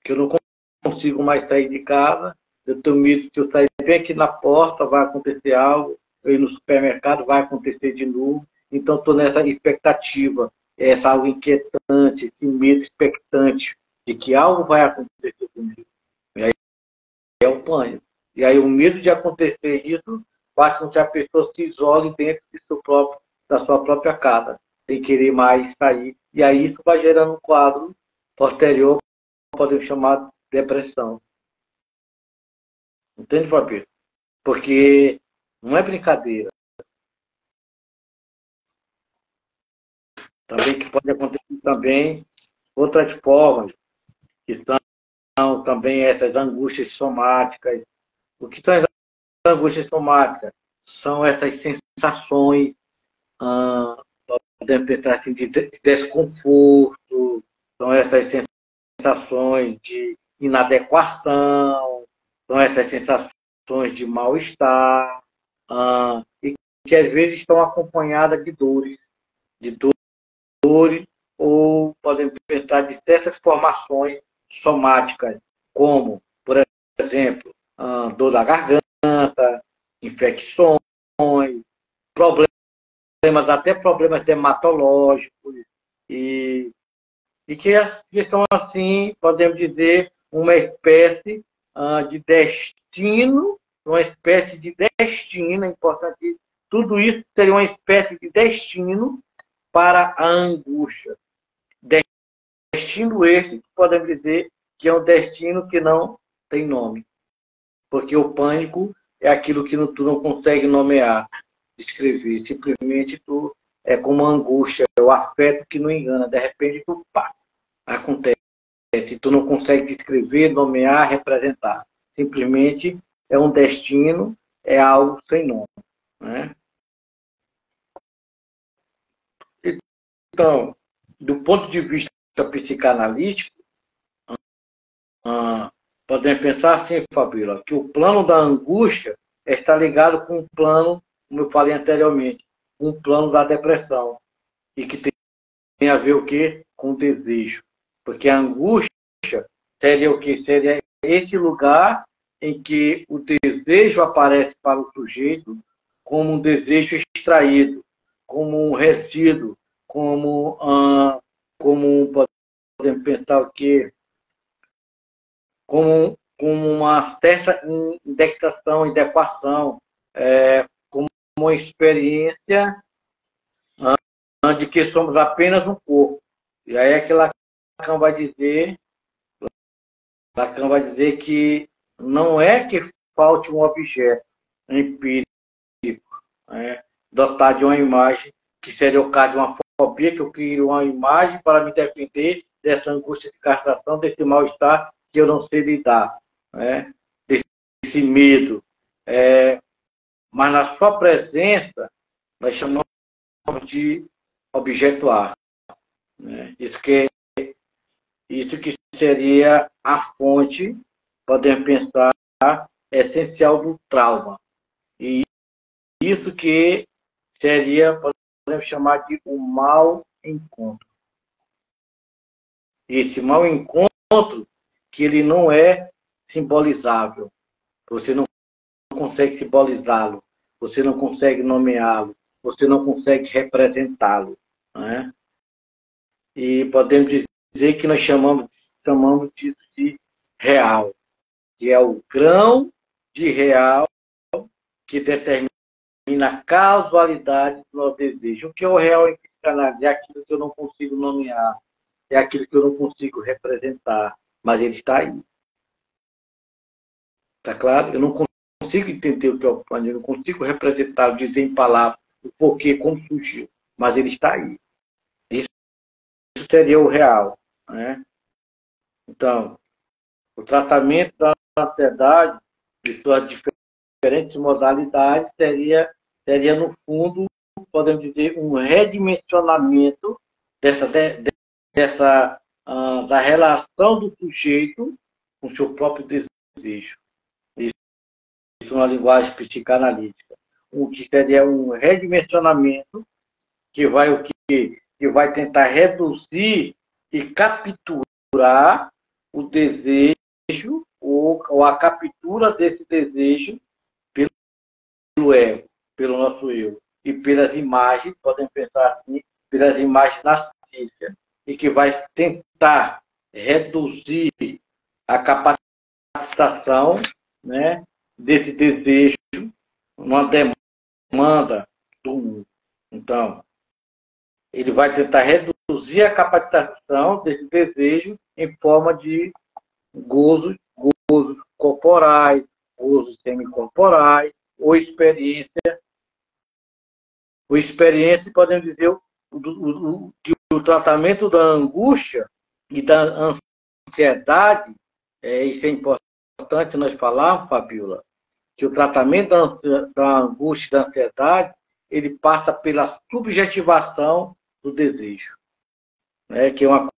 Que eu não consigo mais sair de casa, eu tenho medo que eu sair bem aqui na porta, vai acontecer algo, eu ir no supermercado, vai acontecer de novo. Então estou nessa expectativa, essa algo inquietante, esse medo expectante de que algo vai acontecer comigo. E aí é o pânico. E aí o medo de acontecer isso faz com que a pessoa se isole dentro da sua própria casa, sem querer mais sair. E aí isso vai gerando um quadro posterior, podemos chamar de depressão. Entende, Fabio? Porque não é brincadeira. Também que pode acontecer também outras formas, que são também essas angústias somáticas. O que são as angústias somáticas? São essas sensações, podemos pensar assim, de desconforto, são essas sensações de inadequação, são essas sensações de mal-estar, e que às vezes estão acompanhadas de dores, ou podem pensar de certas formações somáticas, como, por exemplo, dor da garganta, infecções, até problemas dermatológicos, e que são, assim, podemos dizer, uma espécie de destino, é importante, tudo isso seria uma espécie de destino para a angústia. Destino esse, podemos dizer, que é um destino que não tem nome. Porque o pânico é aquilo que tu não consegue nomear, descrever. Simplesmente é como uma angústia, é o afeto que não engana. De repente, acontece. E tu não consegue descrever, nomear, representar. Simplesmente é um destino, é algo sem nome, né? Então, do ponto de vista psicanalítico, podemos pensar assim, Fabíola, que o plano da angústia está ligado com o plano, como eu falei anteriormente, um plano da depressão. E que tem a ver o quê? Com o desejo. Porque a angústia seria o quê? Seria esse lugar em que o desejo aparece para o sujeito como um desejo extraído, como um resíduo, podemos pensar o quê? Como uma certa indexação, equação, como uma experiência de que somos apenas um corpo. E aí é que Lacan vai dizer que não é que falte um objeto empírico, dotado de uma imagem, que seria o caso de uma fobia, que eu crio uma imagem para me defender dessa angústia de castração, desse mal-estar que eu não sei lidar, desse medo. Mas na sua presença, nós chamamos de objetuar. Isso que seria a fonte, podemos pensar, essencial do trauma. E isso que seria, podemos chamar de um mau encontro. Esse mau encontro que ele não é simbolizável. Você não consegue simbolizá-lo, você não consegue nomeá-lo, você não consegue representá-lo. E podemos dizer que nós chamamos disso de real, que é o grão de real que determina a causalidade do nosso desejo. O que é o real em psicanálise? É aquilo que eu não consigo nomear, é aquilo que eu não consigo representar, mas ele está aí. Está claro? Eu não consigo entender o que é o plano, eu não consigo representar, dizer em palavras o porquê, como surgiu, mas ele está aí. Isso seria o real. Então, o tratamento da ansiedade de suas diferentes modalidades seria, no fundo, podemos dizer, um redimensionamento da relação do sujeito com o seu próprio desejo. Isso na linguagem psicanalítica. O que seria um redimensionamento que vai tentar reduzir e capturar o desejo ou a captura desse desejo pelo ego, pelo nosso eu, e pelas imagens, podem pensar assim, pelas imagens narcísicas, e que vai tentar reduzir a capacitação desse desejo, uma demanda do mundo. Então, ele vai tentar reduzir a capacitação desse desejo em forma de gozos corporais, gozos semicorporais, ou experiência, podemos dizer, que o tratamento da angústia e da ansiedade, isso é importante nós falarmos, Fabíola, que o tratamento da angústia e da ansiedade, ele passa pela subjetivação do desejo, que é uma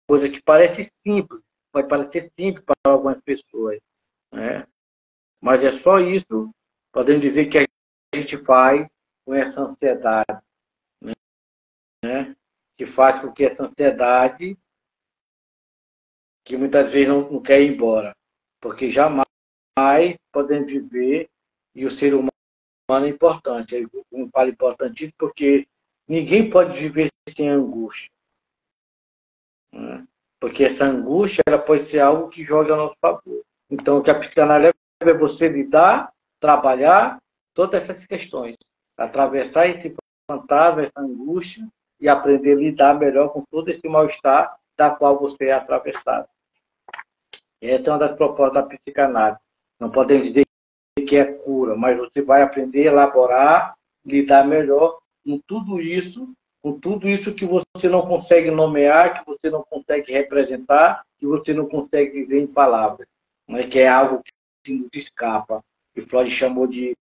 coisa que parece simples, pode parecer simples para algumas pessoas, mas é só isso, podemos dizer, que a gente faz com essa ansiedade, que faz com que essa ansiedade, que muitas vezes não quer ir embora, porque jamais podemos viver, e o ser humano é importante. Eu não falo importante porque ninguém pode viver sem angústia. Porque essa angústia ela pode ser algo que joga a nosso favor. Então, o que a psicanálise é você lidar, trabalhar todas essas questões. Atravessar esse fantasma, essa angústia, e aprender a lidar melhor com todo esse mal-estar da qual você é atravessado. Essa é uma das propostas da psicanálise. Não podemos dizer que é cura, mas você vai aprender a elaborar, lidar melhor com tudo isso que você não consegue nomear, que você não consegue representar, que você não consegue dizer em palavras, que é algo que nos escapa, que Freud chamou de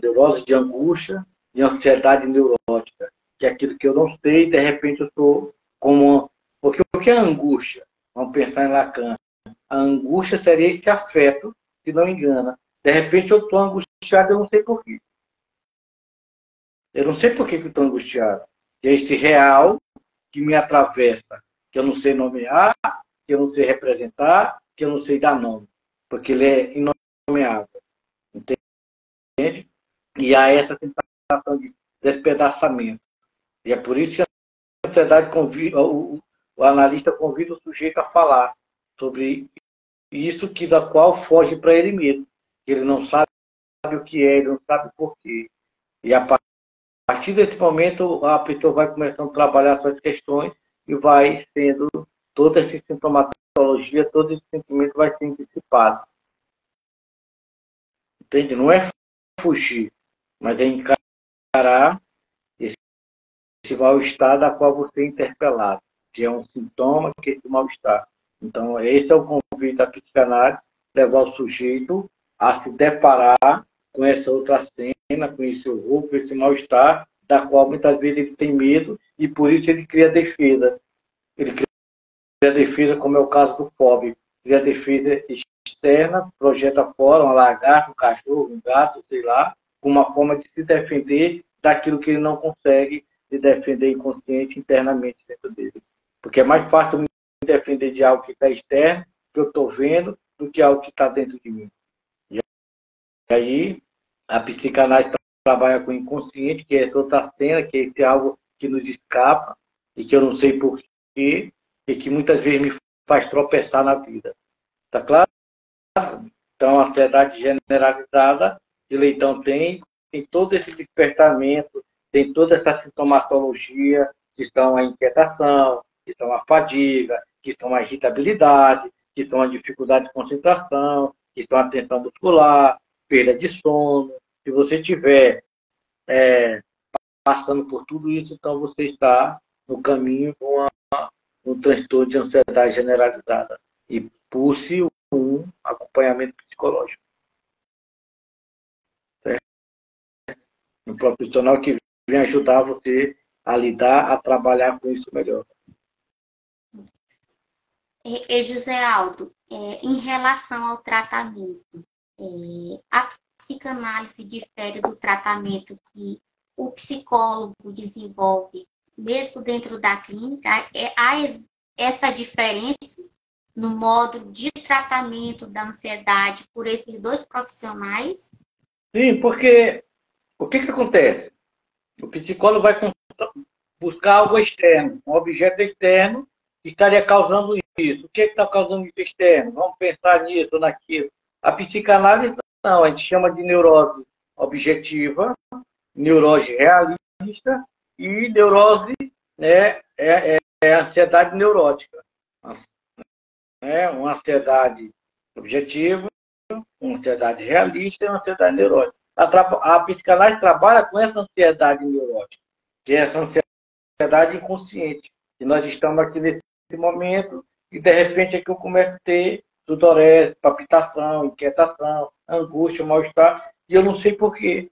neurose de angústia e ansiedade neurótica. que é aquilo que eu não sei, de repente eu estou como... Porque o que é angústia? Vamos pensar em Lacan. A angústia seria esse afeto que não engana. De repente eu estou angustiado, eu não sei por quê. Eu não sei por que eu estou angustiado. É esse real que me atravessa, que eu não sei nomear, que eu não sei representar, que eu não sei dar nome. Porque ele é inomeável. Entende? E há essa sensação de despedaçamento. E é por isso que a ansiedade convida, o analista convida o sujeito a falar sobre isso que da qual foge para ele mesmo. Ele não sabe o que é, ele não sabe o porquê. E a partir desse momento, a pessoa vai começando a trabalhar suas questões e vai sendo toda essa sintomatologia, todo esse sentimento vai sendo dissipado. Entende? Não é fugir, mas é encarar esse mal-estar da qual você é interpelado, que é um sintoma que é esse mal-estar. Então, esse é o convite da psicanálise, levar o sujeito a se deparar com essa outra cena, com esse horror, com esse mal-estar, da qual muitas vezes ele tem medo e por isso ele cria defesa. Ele cria defesa, como é o caso do fóbico. Cria defesa externa, projeta fora, uma lagarta, um cachorro, um gato, sei lá, uma forma de se defender daquilo que ele não consegue se defender inconsciente internamente dentro dele. Porque é mais fácil me defender de algo que está externo, que eu estou vendo, do que algo que está dentro de mim. E aí, a psicanálise trabalha com o inconsciente, que é essa outra cena, que é esse algo que nos escapa, e que eu não sei porquê, e que muitas vezes me faz tropeçar na vida. Está claro? Então, a ansiedade generalizada que Leitão tem todo esse despertamento, tem toda essa sintomatologia, que são a inquietação, que são a fadiga, que são a irritabilidade, que são a dificuldade de concentração, que são a tensão muscular, perda de sono. Se você estiver passando por tudo isso, então você está no caminho de um transtorno de ansiedade generalizada. E pulse um acompanhamento psicológico. Certo? Um profissional que vem ajudar você a lidar, a trabalhar com isso melhor. José Aldo, em relação ao tratamento, a psicanálise difere do tratamento que o psicólogo desenvolve, mesmo dentro da clínica? Há essa diferença no modo de tratamento da ansiedade por esses dois profissionais? Sim, porque o que acontece? O psicólogo vai buscar algo externo, um objeto externo que estaria causando isso. O que está causando isso externo? Vamos pensar nisso ou naquilo. A psicanálise, não, a gente chama de neurose objetiva, neurose realista e neurose, né, ansiedade neurótica. Uma ansiedade objetiva, uma ansiedade realista e uma ansiedade neurótica. A psicanálise trabalha com essa ansiedade neurótica, que é essa ansiedade inconsciente. E nós estamos aqui nesse momento e, de repente, é que eu começo a ter sudorese, palpitação, inquietação, angústia, mal-estar, e eu não sei por quê.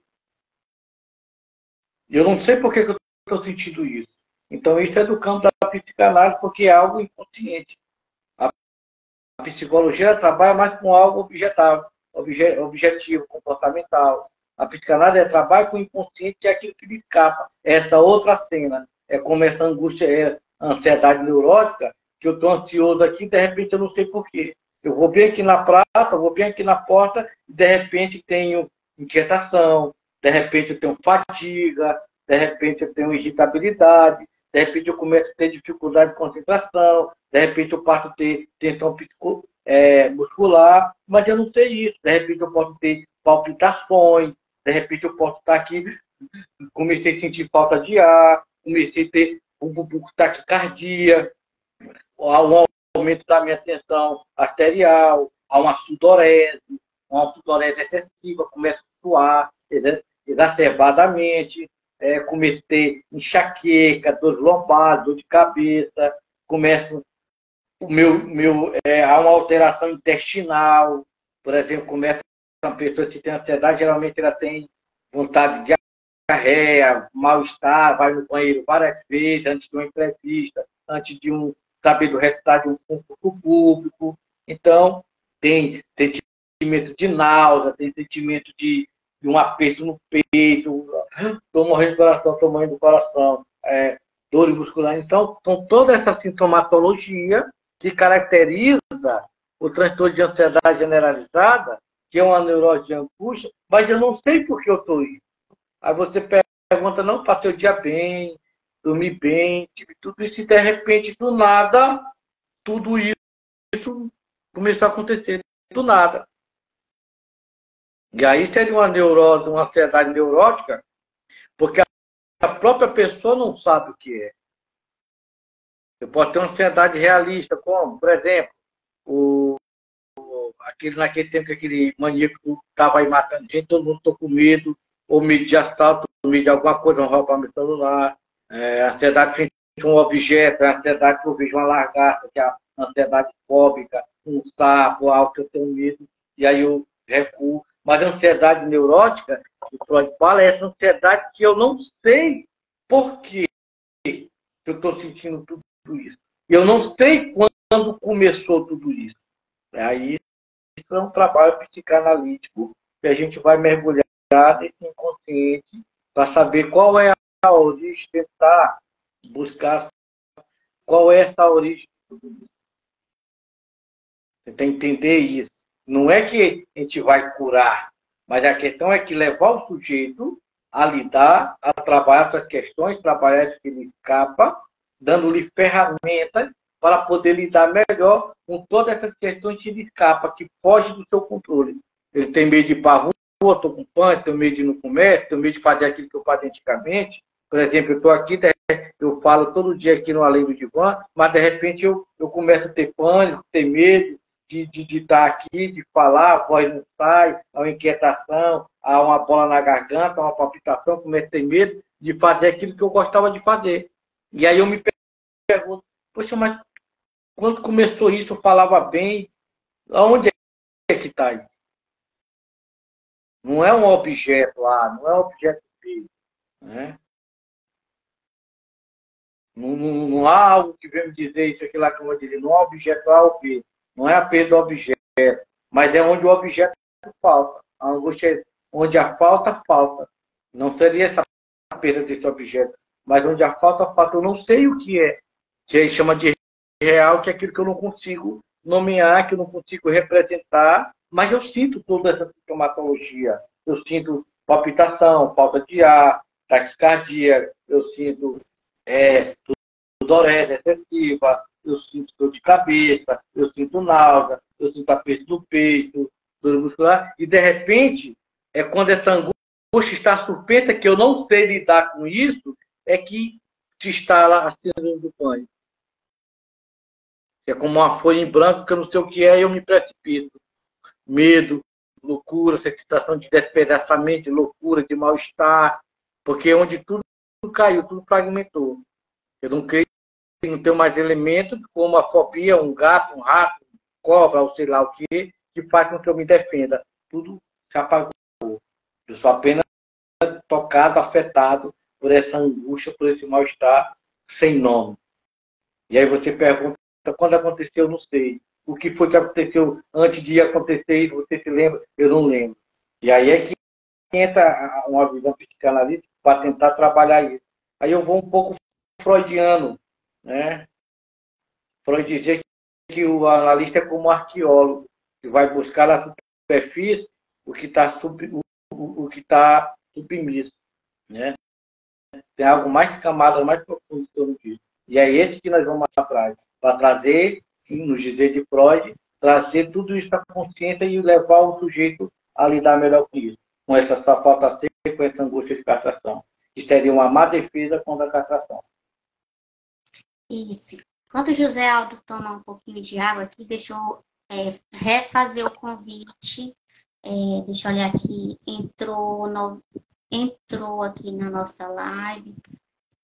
Eu não sei por que eu estou sentindo isso. Então, isso é do campo da psicanálise, porque é algo inconsciente. A psicologia trabalha mais com algo objetivo, comportamental. A psicanálise trabalha com o inconsciente, que é aquilo que lhe escapa. Essa outra cena é como essa angústia, ansiedade neurótica, que eu estou ansioso aqui, de repente eu não sei porquê. Eu vou bem aqui na praça, vou bem aqui na porta, de repente tenho inquietação, de repente eu tenho fadiga, de repente eu tenho irritabilidade, de repente eu começo a ter dificuldade de concentração, de repente eu passo a ter tensão muscular, mas eu não sei isso. De repente eu posso ter palpitações, de repente eu posso estar aqui, comecei a sentir falta de ar, comecei a ter taquicardia, há um aumento da minha tensão arterial, há uma sudorese excessiva, começo a suar exacerbadamente, começo a ter enxaqueca, dor lombar, dor de cabeça, começo há uma alteração intestinal, por exemplo, começa uma pessoa que tem ansiedade, geralmente ela tem vontade de diarreia, mal-estar, vai no banheiro várias vezes, antes de uma entrevista, antes de saber do resultado de um concurso público. Então, tem sentimento de náusea, tem sentimento de um aperto no peito, estou morrendo do coração, estou morrendo do coração, dores musculares. Então, com toda essa sintomatologia que caracteriza o transtorno de ansiedade generalizada, que é uma neurose de angústia, mas eu não sei por que eu estou isso. Aí você pergunta, não, passei o dia bem, dormi bem, tive tudo isso, e de repente, do nada, tudo isso começou a acontecer, do nada. E aí seria uma neurose, uma ansiedade neurótica, porque a própria pessoa não sabe o que é. Eu posso ter uma ansiedade realista, como, por exemplo, naquele tempo que aquele maníaco estava aí matando gente, todo mundo estou com medo, ou medo de assalto, ou medo de alguma coisa, não roubar meu celular, ansiedade frente a um objeto, a ansiedade que eu vejo uma lagarta, que é a ansiedade fóbica, um sapo, algo que eu tenho medo, e aí eu recuo. Mas a ansiedade neurótica, que o Freud fala, é essa ansiedade que eu não sei por que eu estou sentindo tudo isso. Eu não sei quando começou tudo isso. Aí isso é um trabalho psicanalítico que a gente vai mergulhar nesse inconsciente para saber qual é a origem, tentar buscar qual é essa origem de tudo isso. Tentar entender isso. Não é que a gente vai curar, mas a questão é que levar o sujeito a lidar, a trabalhar essas questões, trabalhar isso que ele escapa, dando-lhe ferramentas para poder lidar melhor com todas essas questões que ele escapa, que foge do seu controle. Ele tem medo de ir para a rua, estou com pânico, tenho medo de ir no comércio, tenho medo de fazer aquilo que eu fazia antigamente. Por exemplo, eu estou aqui, eu falo todo dia aqui no Além do Divã, mas de repente eu começo a ter pânico, ter medo de estar aqui, de falar, a voz não sai, há uma inquietação, há uma bola na garganta, há uma palpitação, começo a ter medo de fazer aquilo que eu gostava de fazer. E aí eu me pergunto, poxa, mas quando começou isso, eu falava bem, aonde é que está aí? Não é um objeto A, não é um objeto B. Né? Não há algo que venha me dizer isso aqui lá que eu vou dizer. Não é objeto A ou B. Não é a perda do objeto. Mas é onde o objeto falta. A angústia é onde a falta, falta. Não seria essa perda desse objeto. Mas onde a falta, falta. Eu não sei o que é. Que aí chama de real, que é aquilo que eu não consigo nomear, que eu não consigo representar. Mas eu sinto toda essa sintomatologia. Eu sinto palpitação, falta de ar, taquicardia. Eu sinto sudorese excessiva, eu sinto dor de cabeça, eu sinto náusea, eu sinto aperto do peito, dor muscular, e de repente, quando essa angústia está suspeita, que eu não sei lidar com isso, é que se instala a síndrome do pânico. É como uma folha em branco, que eu não sei o que é, e eu me precipito. Medo, loucura, sensação de despedaçamento, de loucura, de mal-estar, porque é onde tudo caiu, tudo fragmentou. Eu não creio que não tenho mais elementos como a fobia, um gato, um rato, cobra, ou sei lá o que faz com que eu me defenda. Tudo se apagou. Eu sou apenas tocado, afetado por essa angústia, por esse mal-estar sem nome. E aí você pergunta, quando aconteceu, eu não sei. O que foi que aconteceu antes de acontecer isso? Você se lembra? Eu não lembro. E aí é que entra uma visão psicanalítica para tentar trabalhar isso. Aí eu vou um pouco freudiano, né? Freud dizia que o analista é como um arqueólogo, que vai buscar na superfície o que está submisso, né? Tem algo mais camada, mais profundo em torno disso. E é esse que nós vamos atrás, para trazer, nos dizer de Freud, trazer tudo isso à consciência e levar o sujeito a lidar melhor com isso, com essa sua falta seca, com essa angústia de castração, que seria uma má defesa contra a castração. Isso. Enquanto o José Aldo toma um pouquinho de água aqui, deixa eu refazer o convite. Deixa eu olhar aqui. Entrou aqui na nossa live.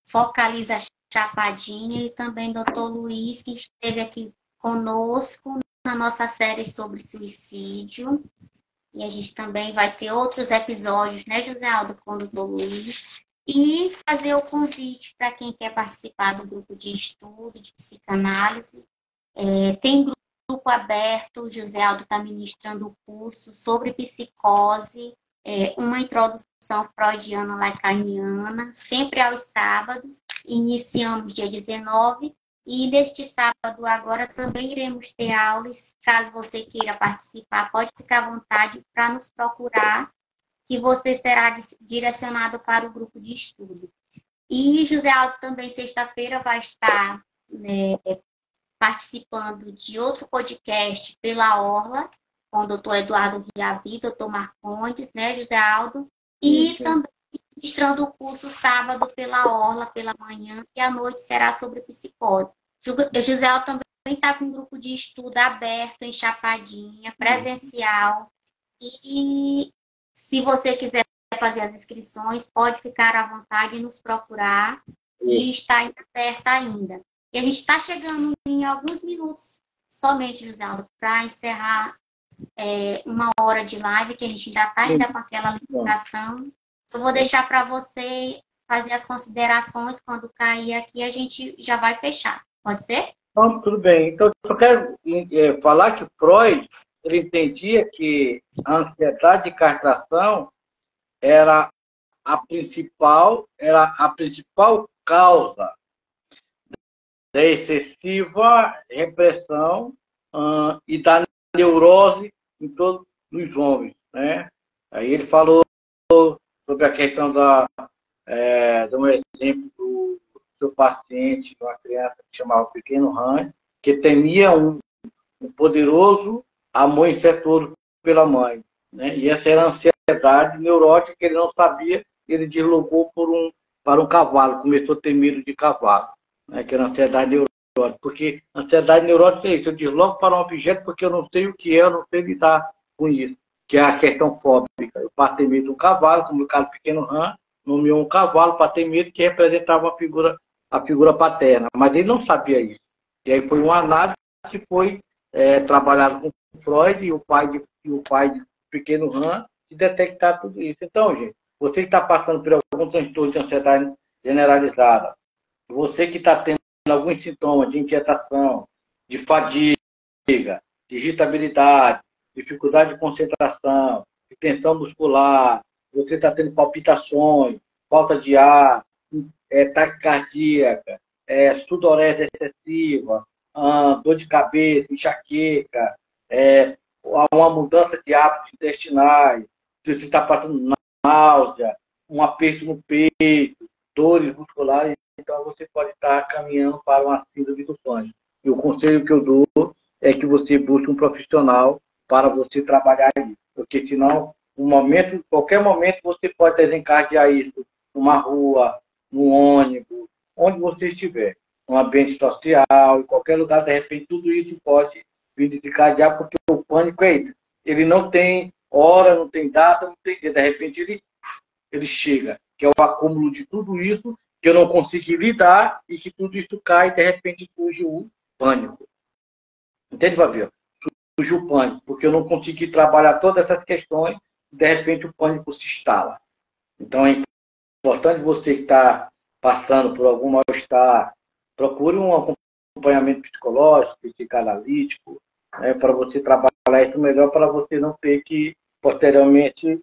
Focaliza Chapadinha e também Dr. Luiz, que esteve aqui conosco na nossa série sobre suicídio. E a gente também vai ter outros episódios, né, José Aldo, com o doutor Luiz. E fazer o convite para quem quer participar do grupo de estudo de psicanálise. Tem grupo aberto, o José Aldo está ministrando o curso sobre psicose, uma introdução freudiano-lacaniana, sempre aos sábados. Iniciamos dia 19 e neste sábado agora também iremos ter aulas. Caso você queira participar, pode ficar à vontade para nos procurar, que você será direcionado para o grupo de estudo. E José Aldo também, sexta-feira, vai estar participando de outro podcast pela Orla, com o doutor Eduardo Riavi, doutor Marcondes, né, José Aldo? E também registrando o curso sábado pela Orla, pela manhã, e à noite será sobre psicose. José Aldo também está com um grupo de estudo aberto em Chapadinha, presencial. E se você quiser fazer as inscrições, pode ficar à vontade e nos procurar, e está aberta ainda. E a gente está chegando em alguns minutos somente, José Aldo, para encerrar uma hora de live, que a gente ainda está ainda com aquela limitação. Eu vou deixar para você fazer as considerações. Quando cair aqui, a gente já vai fechar. Pode ser? Então, tudo bem. Então, eu só quero falar que Freud, ele entendia que a ansiedade de castração era a principal causa da excessiva repressão e da neurose em todos os homens, né? Aí ele falou sobre a questão de um exemplo do seu paciente, uma criança que chamava Pequeno Han, que temia um poderoso amor incestuoso pela mãe, né? E essa era a ansiedade neurótica que ele não sabia, ele deslocou para um cavalo, começou a ter medo de cavalo, né? Que era a ansiedade neurótica, porque a ansiedade neurótica é isso, eu desloco para um objeto porque eu não sei o que é, eu não sei lidar com isso, que é a questão fóbica. Eu passei ter medo de um cavalo, como o caso Pequeno Han, nomeou um cavalo para ter medo, que representava a figura paterna, mas ele não sabia isso. E aí foi uma análise que foi trabalhado com Freud e o pai de Pequeno Han, de detectar tudo isso. Então, gente, você que está passando por algum transtorno de ansiedade generalizada, você que está tendo alguns sintomas de inquietação, de fadiga, de irritabilidade, dificuldade de concentração, de tensão muscular, você está tendo palpitações, falta de ar, taquicardia, sudorese excessiva, dor de cabeça, enxaqueca, uma mudança de hábitos intestinais, se você está passando náusea, um aperto no peito, dores musculares, então você pode estar caminhando para uma síndrome do pânico. E o conselho que eu dou é que você busque um profissional para você trabalhar isso, porque senão, qualquer momento você pode desencadear isso numa rua, num ônibus, onde você estiver, num ambiente social, em qualquer lugar, de repente, tudo isso pode vir desencadear, porque o pânico é isso. Ele não tem hora, não tem data, não tem dia. De repente, ele chega, que é o acúmulo de tudo isso, que eu não consegui lidar, e que tudo isso cai, e de repente surge o pânico. Entende, Fabio? Surge o pânico, porque eu não consegui trabalhar todas essas questões, e de repente o pânico se instala. Então, é importante você que está passando por algum mal-estar, procure um acompanhamento psicológico, psicanalítico, para você trabalhar isso melhor, para você não ter que, posteriormente,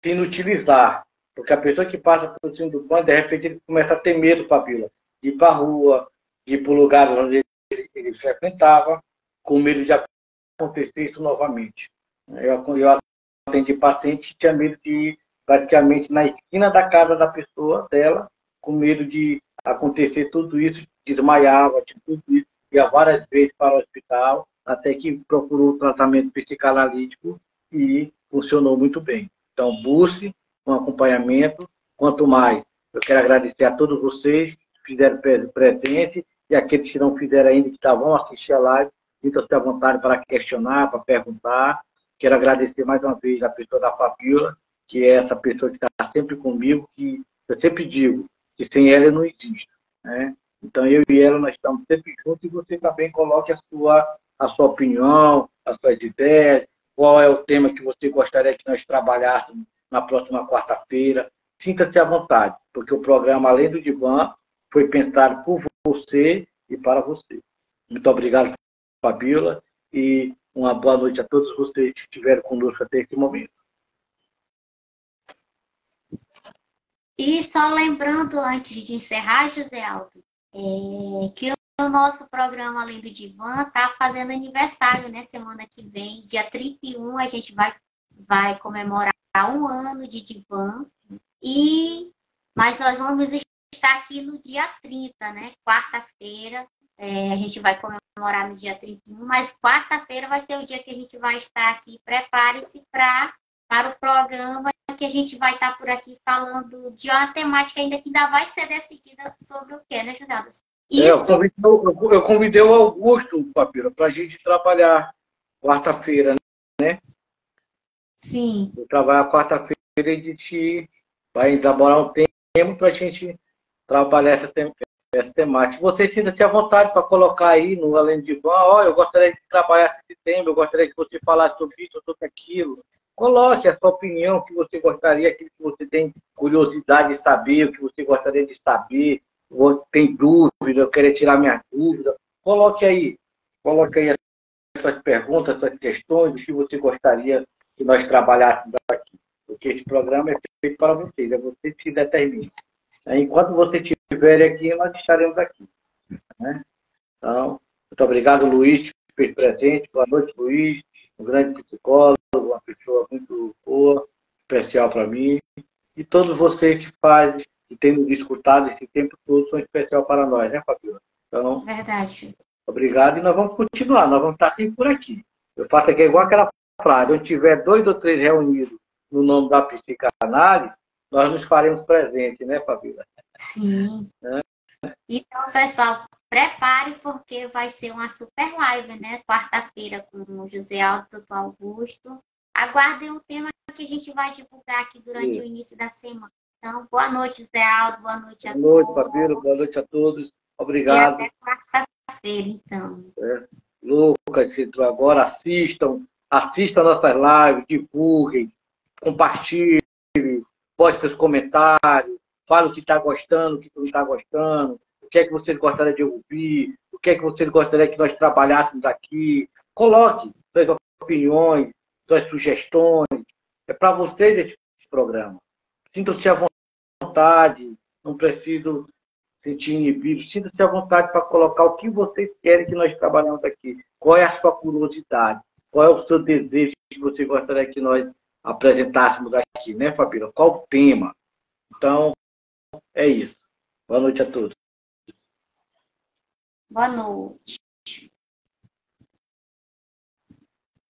se inutilizar. Porque a pessoa que passa por cima do pânico, de repente, ele começa a ter medo, Fabíola, de ir para a rua, de ir para o lugar onde ele frequentava, com medo de acontecer isso novamente. Eu atendi paciente que tinha medo de ir praticamente na esquina da casa da pessoa, dela, com medo de acontecer tudo isso, desmaiava, de tudo isso, ia várias vezes para o hospital, até que procurou o tratamento psicanalítico e funcionou muito bem. Então, busque um acompanhamento. Quanto mais, eu quero agradecer a todos vocês que fizeram presente e aqueles que não fizeram ainda, que vão assistir a live, sintam-se à vontade para questionar, para perguntar. Quero agradecer mais uma vez a pessoa da Fabíola, que é essa pessoa que está sempre comigo, que eu sempre digo que sem ela eu não existo, né? Então, eu e ela, nós estamos sempre juntos, e você também coloque a a sua opinião, as suas ideias, qual é o tema que você gostaria que nós trabalhássemos na próxima quarta-feira. Sinta-se à vontade, porque o programa Além do Divã foi pensado por você e para você. Muito obrigado, Fabíola, e uma boa noite a todos vocês que estiveram conosco até esse momento. E só lembrando, antes de encerrar, José Aldo, que o nosso programa Além do Divã está fazendo aniversário, né? Semana que vem, dia 31, a gente vai comemorar 1 ano de Divã. Mas nós vamos estar aqui no dia 30, né? Quarta-feira. A gente vai comemorar no dia 31, mas quarta-feira vai ser o dia que a gente vai estar aqui. Prepare-se para o programa que a gente vai estar por aqui falando de uma temática ainda que ainda vai ser decidida sobre o quê, né, José? Eu convidei o Augusto, Fabíola, para a gente trabalhar quarta-feira, né? Sim. Eu trabalho quarta-feira e a gente vai elaborar um tema para a gente trabalhar essa temática. Você sinta-se à vontade para colocar aí no Além do Divã, eu gostaria de trabalhar esse tema, eu gostaria que você falasse sobre isso, sobre aquilo. Coloque a sua opinião, o que você gostaria, aquilo que você tem curiosidade de saber, o que você gostaria de saber, ou tem dúvida, eu quero tirar minha dúvida. Coloque aí essas perguntas, essas questões, o que você gostaria que nós trabalhássemos aqui. Porque esse programa é feito para vocês, é vocês que determinam. Enquanto você estiver aqui, nós estaremos aqui. Né? Então, muito obrigado, Luiz, que fez presente. Boa noite, Luiz. Um grande psicólogo, uma pessoa muito boa, especial para mim. E todos vocês que fazem, que têm nos escutado esse tempo todo, são especial para nós, né, Fabíola? Então, verdade. Obrigado. E nós vamos continuar, nós vamos estar sempre por aqui. Eu faço aqui igual aquela frase, onde tiver 2 ou 3 reunidos no nome da psicanálise, nós nos faremos presentes, né, Fabíola? Sim. Então, pessoal, prepare porque vai ser uma super live, né? Quarta-feira com o José Aldo e o Dr. Augusto. Aguardem o tema que a gente vai divulgar aqui durante o início da semana. Então, boa noite, José Aldo. Boa noite a todos. Boa noite, Fabíola. Boa noite a todos. Obrigado. E até quarta-feira, então. Lucas, entrou agora. Assistam nossas lives, divulguem, compartilhem, poste seus comentários, fale o que está gostando, o que não está gostando, o que é que você gostaria de ouvir, o que é que você gostaria que nós trabalhássemos aqui. Coloque suas opiniões, suas sugestões. É para vocês esse programa. Sintam-se à vontade, não preciso sentir inibido. Sinta-se à vontade para colocar o que vocês querem que nós trabalhemos aqui. Qual é a sua curiosidade? Qual é o seu desejo que você gostaria que nós apresentássemos aqui, né, Fabíola? Qual o tema? Então, é isso. Boa noite a todos. Boa noite.